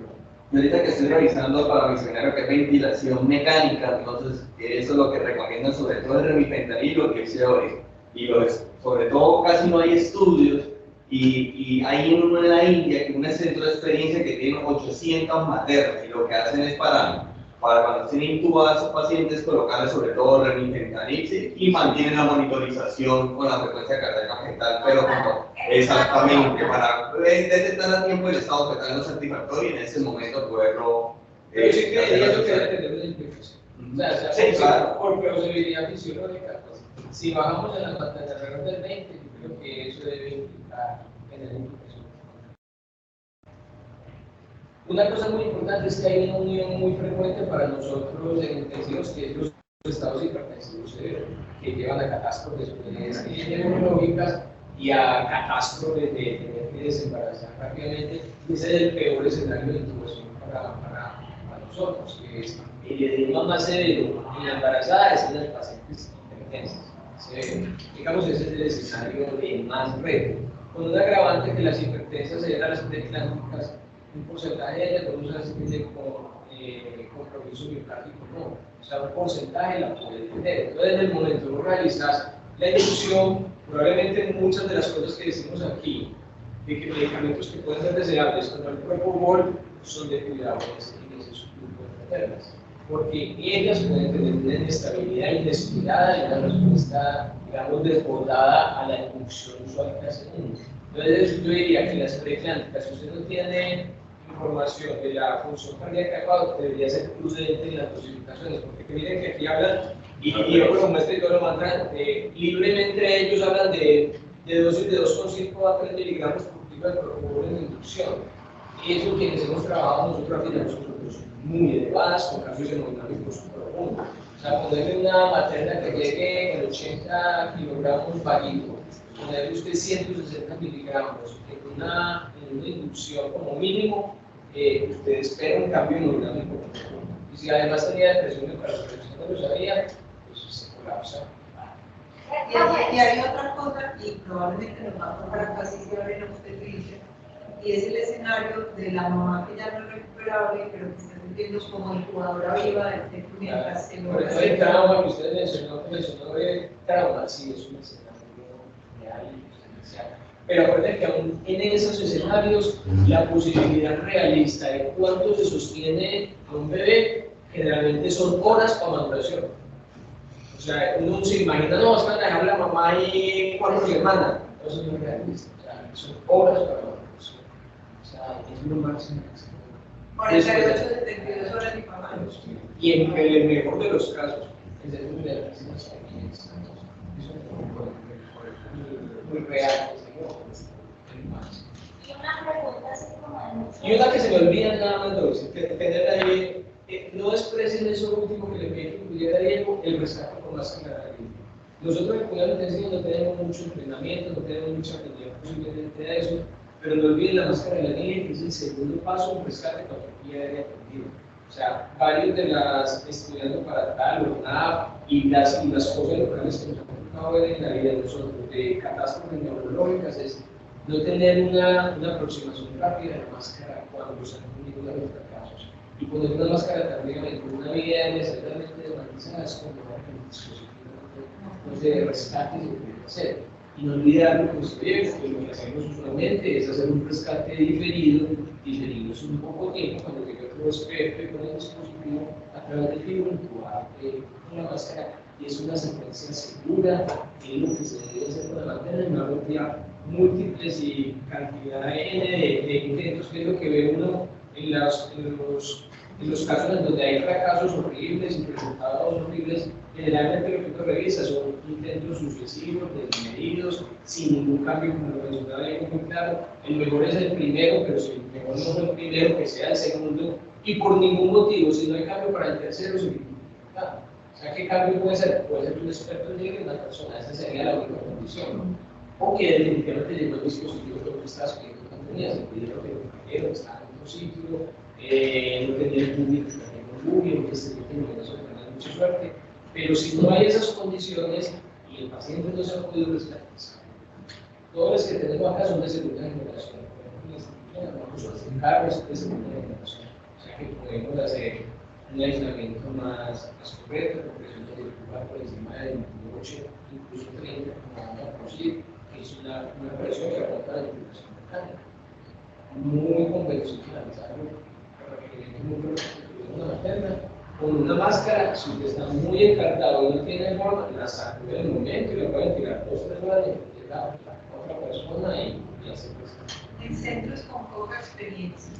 Ahorita que estoy revisando para mi seminario que es ventilación mecánica, entonces eso es lo que recomiendan sobre todo el remifentanil y lo que hice hoy. Y sobre todo casi no hay estudios y hay uno en la India, que es un centro de experiencia que tiene 800 maternas y lo que hacen es para cuando tienen intubadas a esos pacientes colocarles sobre todo remifentanil y mantienen la monitorización con la frecuencia cardíaca fetal, pero como exactamente para detectar a tiempo el estado fetal no satisfactorio y en ese momento poderlo pero sí creería yo que depende de la infección. O sea, sí, claro. Por plausibilidad fisiológica, pues, si bajamos en las pantallas alrededor del 20, yo creo que eso debe implicar en la infección. Una cosa muy importante es que hay una unión muy frecuente para nosotros en intensivos, que es los estados hipertensivos severos, que llevan a catástrofes neurológicas y a catástrofes de tener que desembarazar rápidamente. Ese es el peor escenario de intubación para nosotros, que es el edema más severo en la embarazada es en las pacientes hipertensas. Digamos, ese es el escenario de más reto. Con un agravante que las hipertensas severas preeclámpticas, un porcentaje de ellas podemos hacer compromiso biocárdico, no. O sea, un porcentaje la puede tener. Entonces, en el momento que realizas la inducción, probablemente muchas de las cosas que decimos aquí, de que medicamentos que pueden ser deseables, como el propofol, son de cuidadores en ese subgrupo de maternas, porque ellas pueden tener una inestabilidad inesperada y una respuesta, digamos, desbordada a la inducción usual que hace uno. Entonces, yo diría que las preeclánticas, si usted no tiene información de la función cardíaca, debería ser prudente en las dosificaciones, porque miren que aquí hablan, y yo como este yo lo mandan, libremente ellos hablan de dosis de 2,5 a 3 miligramos por kilo de propofol en inducción. Eso quienes hemos trabajado nosotros afinamos con dosis muy elevadas, con cambios hemodinámicos profundos. O sea, ponerle una materna que llegue en 80 kilogramos bajito, ponerle usted 160 miligramos en una inducción como mínimo, usted espera un cambio hemodinámico profundo. Y si además tenía depresión de corazón, no lo sabía, pues se colapsa. Y hay otra cosa, y probablemente nos va a tocar casi siempre en obstetricia, y es el escenario de la mamá que ya no es recuperable, pero que está sintiendo como incubadora viva del feto mientras se Por eso el trauma que usted mencionó de trauma, sí es un escenario real y potencial. Pero acuérdense que aún en esos escenarios, la posibilidad realista de cuánto se sostiene a un bebé generalmente son horas para maduración. O sea, uno se imagina, no, es para dejar la mamá ahí 4 semanas. Eso no es realista. O sea, son horas para maduración. O sea, es lo máximo que se puede. 48, 72 horas y para manos. Y en el mejor de los casos, es el número de las eso es muy real. Y una pregunta así como de mucho. Y una que se me olvida nada más, Doris, tener ahí, no desprecien eso último que le pedí que pudiera Diego, el rescate con máscara de vida. Nosotros en Cuidado Intensivo no tenemos mucho entrenamiento, no tenemos mucha habilidad posiblemente a eso, pero no olviden la máscara de la niña, que es el segundo paso, un rescate cuando ya haya atendido. O sea, varios de las estudiando para tal o nada y las cosas locales que nos han tocado ver en la vida de nosotros, de catástrofes neurológicas, es no tener una aproximación rápida a la máscara cuando se han tenido los fracasos. Y poner una máscara también con una vida necesariamente desmatizada es como un dispositivo de rescate y de hacer. Y no olvidar lo que lo que hacemos usualmente es hacer un rescate diferido es un poco tiempo cuando llega otro experto con el dispositivo a través del fibro incubado con la máscara, y es una secuencia segura, que es lo que se debe hacer para mantener una velocidad múltiples y cantidad de intentos, que es lo que ve uno en los casos en donde hay fracasos horribles y resultados horribles. Generalmente lo que uno revisa son intentos sucesivos, desmedidos, sin ningún cambio, como lo mencionaba ahí muy claro. El mejor es el primero, pero si el mejor no es el primero, que sea el segundo, y por ningún motivo, si no hay cambio para el tercero, se dificulta. O sea, ¿qué cambio puede ser? Puede ser que un experto llegue a una persona, esa sería la única condición. O que definitivamente llegó el dispositivo que tú estás pidiendo que tenías, el video que estaba en otro sitio, no tenía el público, que tenía un público, que se tiene mucha suerte. Pero si no hay esas condiciones y el paciente no se ha podido rescatar, todos los que tenemos acá son de segunda generación. Vamos a hacer carros de segunda generación. O sea que podemos hacer un aislamiento más correcto, con presiones de circular por encima de 28, incluso 30, como vamos a producir, que es una presión que aguanta la circulación mecánica. Muy convencional, ¿sabes? Una materna. Con una máscara, si usted está muy encartado y no tiene forma, la saca en el momento y la pueden tirar 2 o 3 horas de la otra persona y hacer eso. En centros con poca experiencia,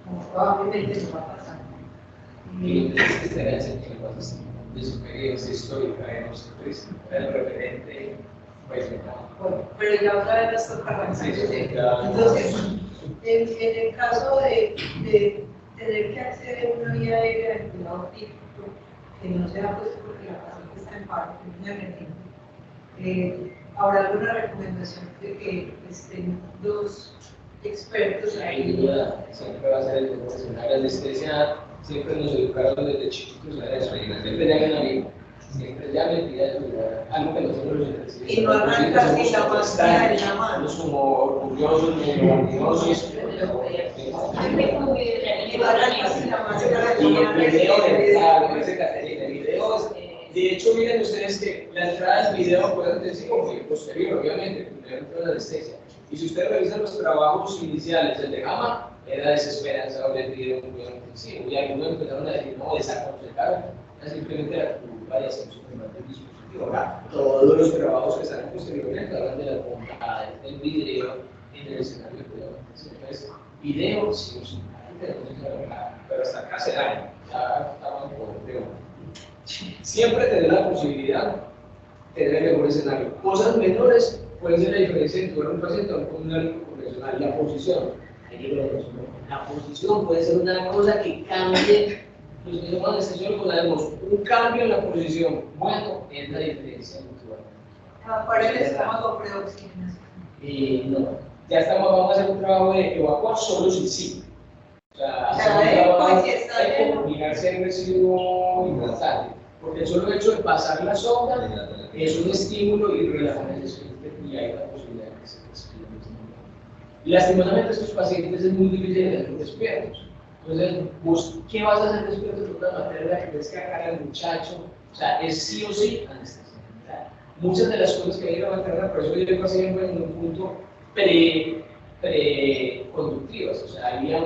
como probablemente nos va a pasar. Y entonces que estará en centros de su experiencia histórica, el referente, pues, bueno, pero ya otra vez nos toca avanzar. Entonces, en el caso de tener que acceder a una vía aérea de cuidado crítico, que no sea pues porque la paciente está en paro, que es una emergencia, ¿habrá alguna recomendación de que estén 2 expertos? Hay duda, siempre va a ser el profesional de anestesia, siempre nos educaron desde chiquitos a eso, siempre llamen a mí, siempre llamen y pidan algo que nosotros los intensivos. Y no arrancar sin la máscara en la mano. Somos como orgullosos, medio orgullosos. De hecho, miren ustedes que la entrada del video puede intensivo fue posterior, obviamente, primero entró la anestesia. Y si ustedes revisan los trabajos iniciales, el de Gama era desesperanzador el video muy intensivo. Y algunos empezaron a decir, no, desaconsejaron, simplemente la culpa y hacemos un tema del dispositivo. Ahora, todos los trabajos que salen posteriormente hablan de las bondades del video en el escenario de cuidado. Entonces, video, sí o sí, pero hasta acá se da, ya estaban por el siempre tener la posibilidad de tener el mejor escenario. Cosas menores pueden ser la diferencia entre un paciente con un médico profesional. La posición, la posición puede ser una cosa que cambie. Los que somos anestesiólogos sabemos, un cambio en la posición, bueno, es la diferencia mutual. Para el estómago preoxigenación. No, ya vamos a hacer un trabajo de evacuar solo si sí. O sea, hay que combinarse el residuo importante, porque el solo hecho de pasar la sonda es un estímulo y relajar el esfínter y hay la posibilidad de que se respire. Y lastimosamente estos pacientes es muy difícil de hacer despiertos. Entonces, ¿vos qué vas a hacer despiertos con una materia que ves que acá al muchacho? O sea, es sí o sí anestesia. Muchas de las cosas que hay que mantener, por eso yo pasé en un punto preconductivas. O sea, había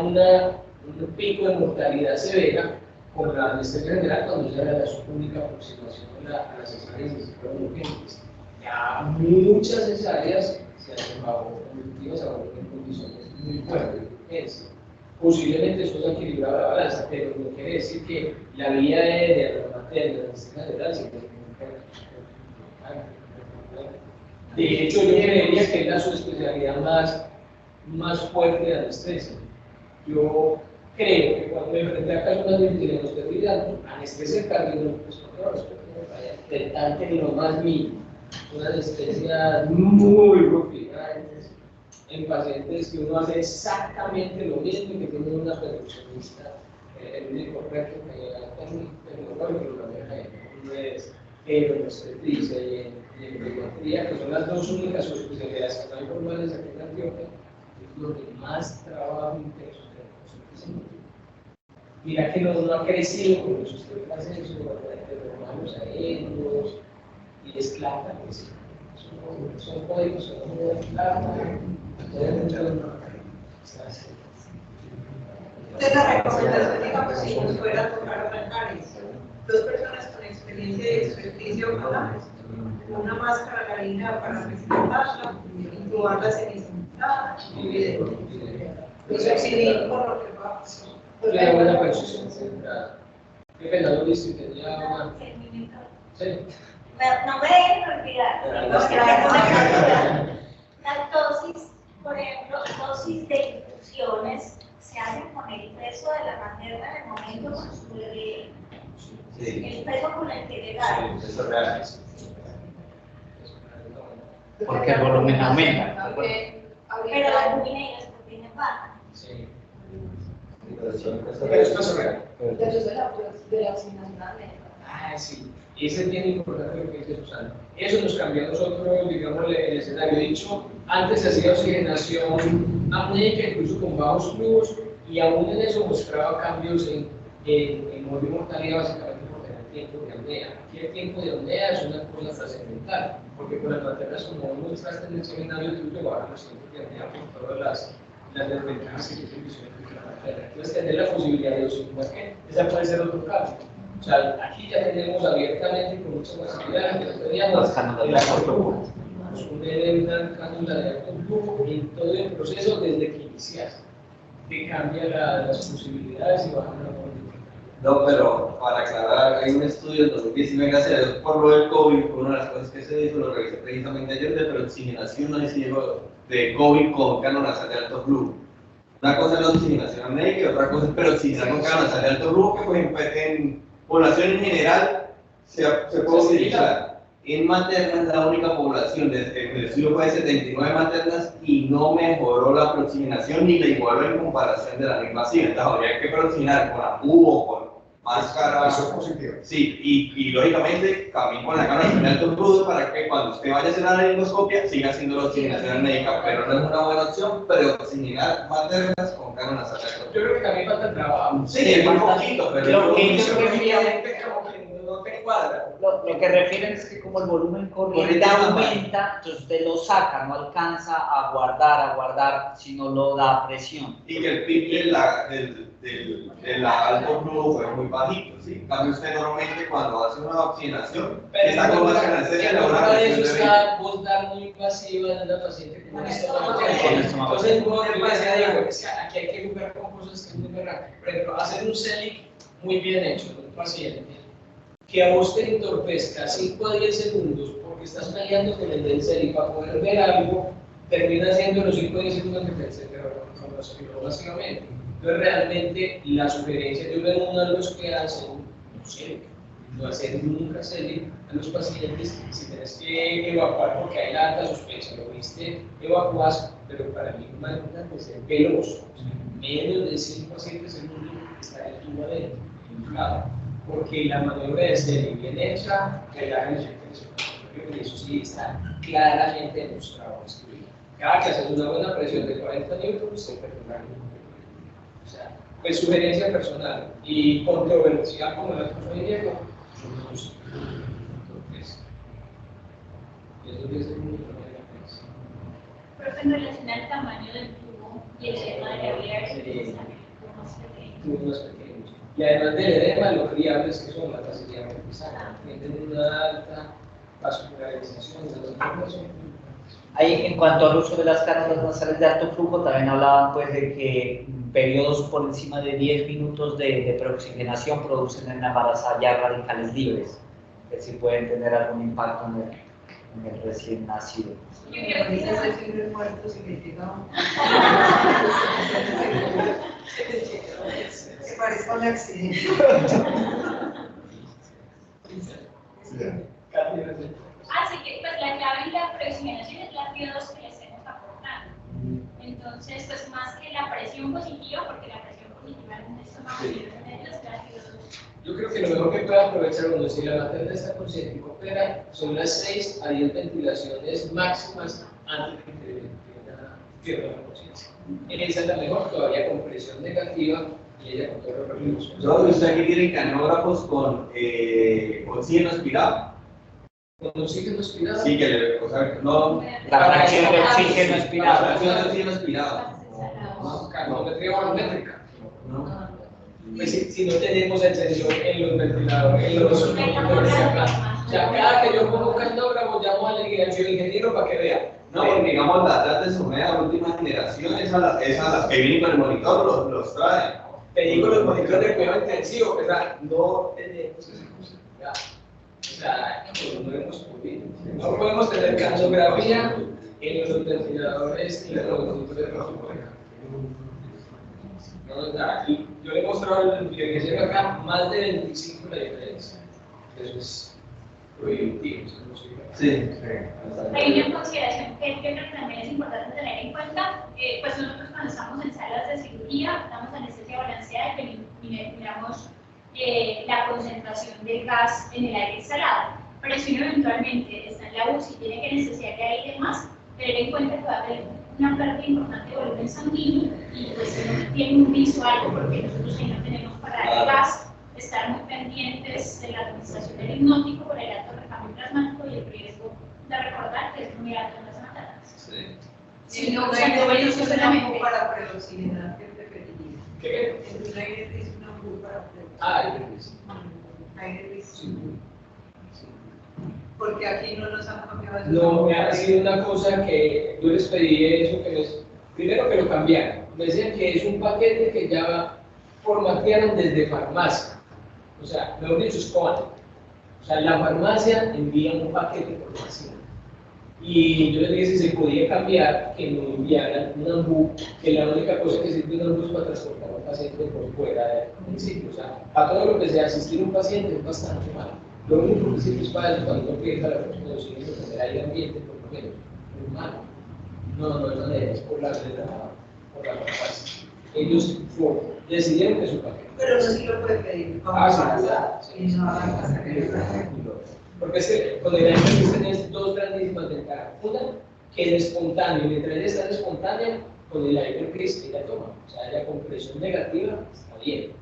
un pico de mortalidad severa con la anestesia general cuando ya era su única aproximación a las cesáreas de ciclo urgentes. Ya muchas cesáreas se hacen bajo conductivas, en condiciones muy fuertes de urgencia. Posiblemente eso ha equilibrado la balanza, pero no quiere decir que la vía de la materia de la anestesia general se de hecho, yo creería que es la subespecialidad más fuerte de anestesia. Yo creo que cuando me enfrenté a casos de obstetricidad, anestesia cardiológica, al término más mínimo, una anestesia muy rutina en pacientes que uno hace exactamente lo mismo y que tienen una perfusionista, el único reto que lo maneja uno es obstetricia y en pediatría, que son las dos únicas subespecialidades que están formales aquí en Antioquia, es donde más trabajo intenso tenemos. Mira que no ha crecido con los sistemas de hermanos aéreos y es plata, pues, son códigos, son plata. Entonces la recomendación, digamos, si nos fuera a tocar arrancar dos personas con experiencia y experticia ojalá, una máscara larina para respetarla, intubarla semisentada y exhibir por lo que va. Tiene buena precisión. ¿Qué pena, Luis? Si tenía una. Sí. No me dejen olvidar. Las dosis, por ejemplo, dosis de infusiones se hacen con el peso de la materna en el momento con su bebé. El peso con el que llegaron. Eso es real. Porque el volumen aumenta. Pero la albumina y las proteínas bajan. Sí. Pero esto es real. De la oxigenación médica. Sí. Ese es bien importante lo que dice Susana. Eso nos cambió a nosotros, digamos, el escenario. Dicho, antes se hacía oxigenación apneica, incluso con bajos flujos, y aún en eso mostraba cambios en modo de mortalidad, básicamente por tener tiempo de apnea. Aquí el tiempo de apnea es una cosa trascendental, porque con las maternas, como no estás en el seminario, tú te bajas los tiempos de apnea por todas las desventajas que tiene la materna. Entonces, tener la posibilidad de oxigenar, que esa puede ser otro caso. O sea, aquí ya tenemos abiertamente y con mucha facilidad que teníamos Las cánulas de alto flujo. poner una cánula de alto flujo en todo el proceso desde que iniciaste, que cambia las posibilidades y baja la conducta. No, pero para aclarar, hay un estudio en 2019 que se por lo del COVID, fue una de las cosas que se hizo, lo revisé precisamente ayer, de peroxigenación no de COVID con cánula nasal de alto flujo. Una cosa es la oxigenación médica y otra cosa es peroxidar con cánula nasal de alto flujo, que pues en población en general se puede utilizar. En maternas la única población, el estudio fue de 79 maternas y no mejoró la peroxigenación ni la igualó en comparación de la no invasiva. Entonces habría que peroxigenar con APU o con máscara. Eso es positivo. Sí, y lógicamente también con la cámara de alto flujo para que cuando usted vaya a hacer la laringoscopia siga haciendo la oxigenación médica, pero no es una buena opción peroxigenar maternas con cámara nasal de alto flujo. Yo creo que también falta trabajo. Sí, es muy poquito, pero Lo que ellos refieren, como que no te cuadra. lo que refieren es que como el volumen corriente aumenta, entonces usted lo saca, no alcanza a guardar, sino lo da presión. y que el pic del alto flujo es muy bajito, ¿sí? En cambio usted normalmente cuando hace una oxigenación, está con más anestesia, le da una de presión eso de está voz dar muy invasiva en una paciente con estómago. Entonces, como yo decía, digo, es que aquí hay que jugar con cosas que es muy raro. Por ejemplo, hacer un CELIC muy bien hecho con un paciente que a vos te entorpezca 5 a 10 segundos porque estás peleando con el del CELIC para poder ver algo, termina siendo los 5 a 10 segundos que pensé, pero básicamente. Entonces, realmente, la sugerencia, yo veo uno de los que hacen, no sé, no hacer nunca CELIC a los pacientes si tienes que evacuar porque hay la alta sospecha, lo viste, evacuas, pero para mí es más importante ser veloz, menos de 5 a 7 segundos está el tubo adentro, inflado, porque la maniobra de CELIC bien hecha, relaja el circulación, y eso sí está claramente demostrado. Cada que haces una buena presión de 40 newtons, se perturba. O sea, pues sugerencia personal y controversial como la que soy Diego, son dos. Entonces, eso es muy importante. Pero en relación al tamaño del tubo y el tema de la vía Más pequeños. Y además del edema, los friables que son la facilidad de tienen una alta vascularización de los nervios. Ahí, en cuanto al uso de las cánulas nasales de alto flujo, también hablaban pues de que periodos por encima de 10 minutos de preoxigenación producen en la embarazada ya radicales libres, que sí pueden tener algún impacto en el recién nacido. Yo creo que es muertos y que llegamos. Se parece a un accidente. Así que pues la clave en la preoxigenación es la FIO2 que le estemos aportando. Entonces, pues más que la presión positiva, porque la presión positiva en un estómago es la FIO2. Yo creo que lo mejor que puede aprovechar uno, si la materna está consciente y coopera, son las 6 a 10 ventilaciones máximas antes de que pierda la conciencia. Esa es la mejor, todavía con presión negativa y ella con todo el recurso. ¿Usted aquí tiene canógrafos con oxígeno aspirado? ¿Con oxígeno aspirado? Sí, que le, o sea, no. La fracción de oxígeno La expirado. fracción de oxígeno aspirado. No, canometría volumétrica. Pues si no tenemos el sensor en los ventiladores, en los sucutores acá. O sea, cada que yo pongo un canógrafo, llamo al ingeniero para que vea. No, porque digamos las datas de Sumea, última generación, esas las que vienen con el monitor los traen. Te digo los monitores de cuidado intensivo, o sea, no tenemos esa posibilidad. O sea, no hemos podido. No podemos tener canografía en los ventiladores y en los monitores de cuidado. No, o sea, yo le he mostrado el video acá más de 25 la diferencia. Eso es prohibitivo. Sí. Hay una consideración que creo que también es importante tener en cuenta, pues nosotros cuando estamos en salas de cirugía, damos anestesia balanceada y miramos la concentración de gas en el aire exhalado. Pero si uno eventualmente está en la UCI y tiene que necesidad de aire más, tener en cuenta que va a haber una pérdida importante de volumen sanguíneo y pues si uno tiene un piso o algo, porque nosotros ahí no tenemos para dar gas, estar muy pendientes de la administración del hipnótico por el alto recambio plasmático y el riesgo de recordar que es muy alto en las maternas. Sí. Si no hay un solamente para preoxigenar, ¿qué preferiría? ¿Qué? En un aire es una full para preoxigenar. Ah, Aire sí. Porque aquí no nos han cambiado. no, me ha sido una cosa que yo les pedí eso, primero que lo cambiaran. Me decían que es un paquete que ya formatearon desde farmacia. O sea, mejor dicho, es cuánto. O sea, la farmacia envía un paquete por vacío. Y yo les dije si se podía cambiar, que no enviaran un AMBU, que la única cosa que sirve un AMBU es para transportar a un paciente por fuera del municipio. O sea, para todo lo que sea asistir a un paciente es bastante malo. Lo único que sirve es para eso, cuando pierda la función de tener aire ambiente, por lo menos, es malo. No es manera, es por la farmacia. Ellos decidieron que su paquete. Pero no sí lo puede pedir. Sí. Y no hasta que Porque es que con el aire tienes dos grandísimas ventajas. Una, que es espontáneo, mientras ella está espontánea, con el aire que ella toma. O sea, ella con presión negativa está bien.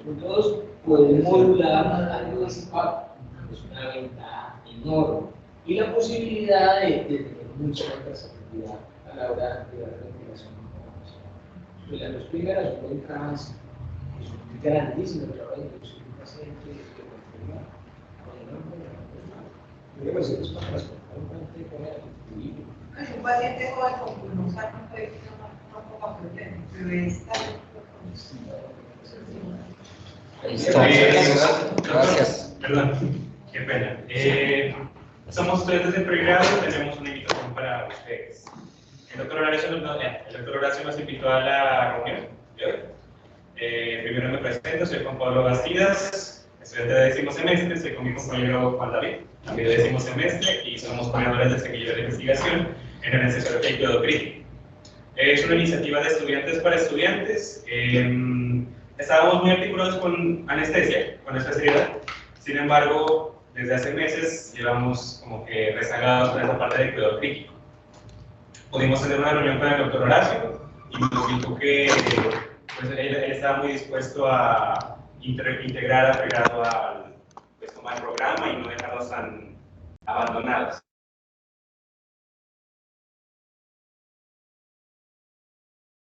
Punto dos, puede modular algo disipado. Es una ventaja enorme. Y la posibilidad de tener mucha versatilidad a la hora de la ventilación. Pues las dos primeras son ventajas grandísimas, pero ahora incluso un paciente que yo creo que es para transportar un paciente con el un paciente joven con pulmonar no puede tener un poco problema, pero Gracias. Perdón, qué pena. Somos estudiantes de pregrado y tenemos una invitación para ustedes. El doctor Horacio nos invitó a la reunión de hoy. Primero me presento, soy Juan Pablo Bastidas, estudiante de 10º semestre, estoy con mi compañero Juan David, también de 10º semestre, y somos coordinadores del semillero de investigación en el anestesiología y cuidado crítico. Es una iniciativa de estudiantes para estudiantes. Estábamos muy articulados con anestesia, con especialidad. Sin embargo, desde hace meses llevamos como que rezagados con esa parte de cuidado crítico. Pudimos tener una reunión con el doctor Horacio y nos dijo que pues, él estaba muy dispuesto a integrar a pregrado al pues, tomar el programa y no dejarlos tan abandonados.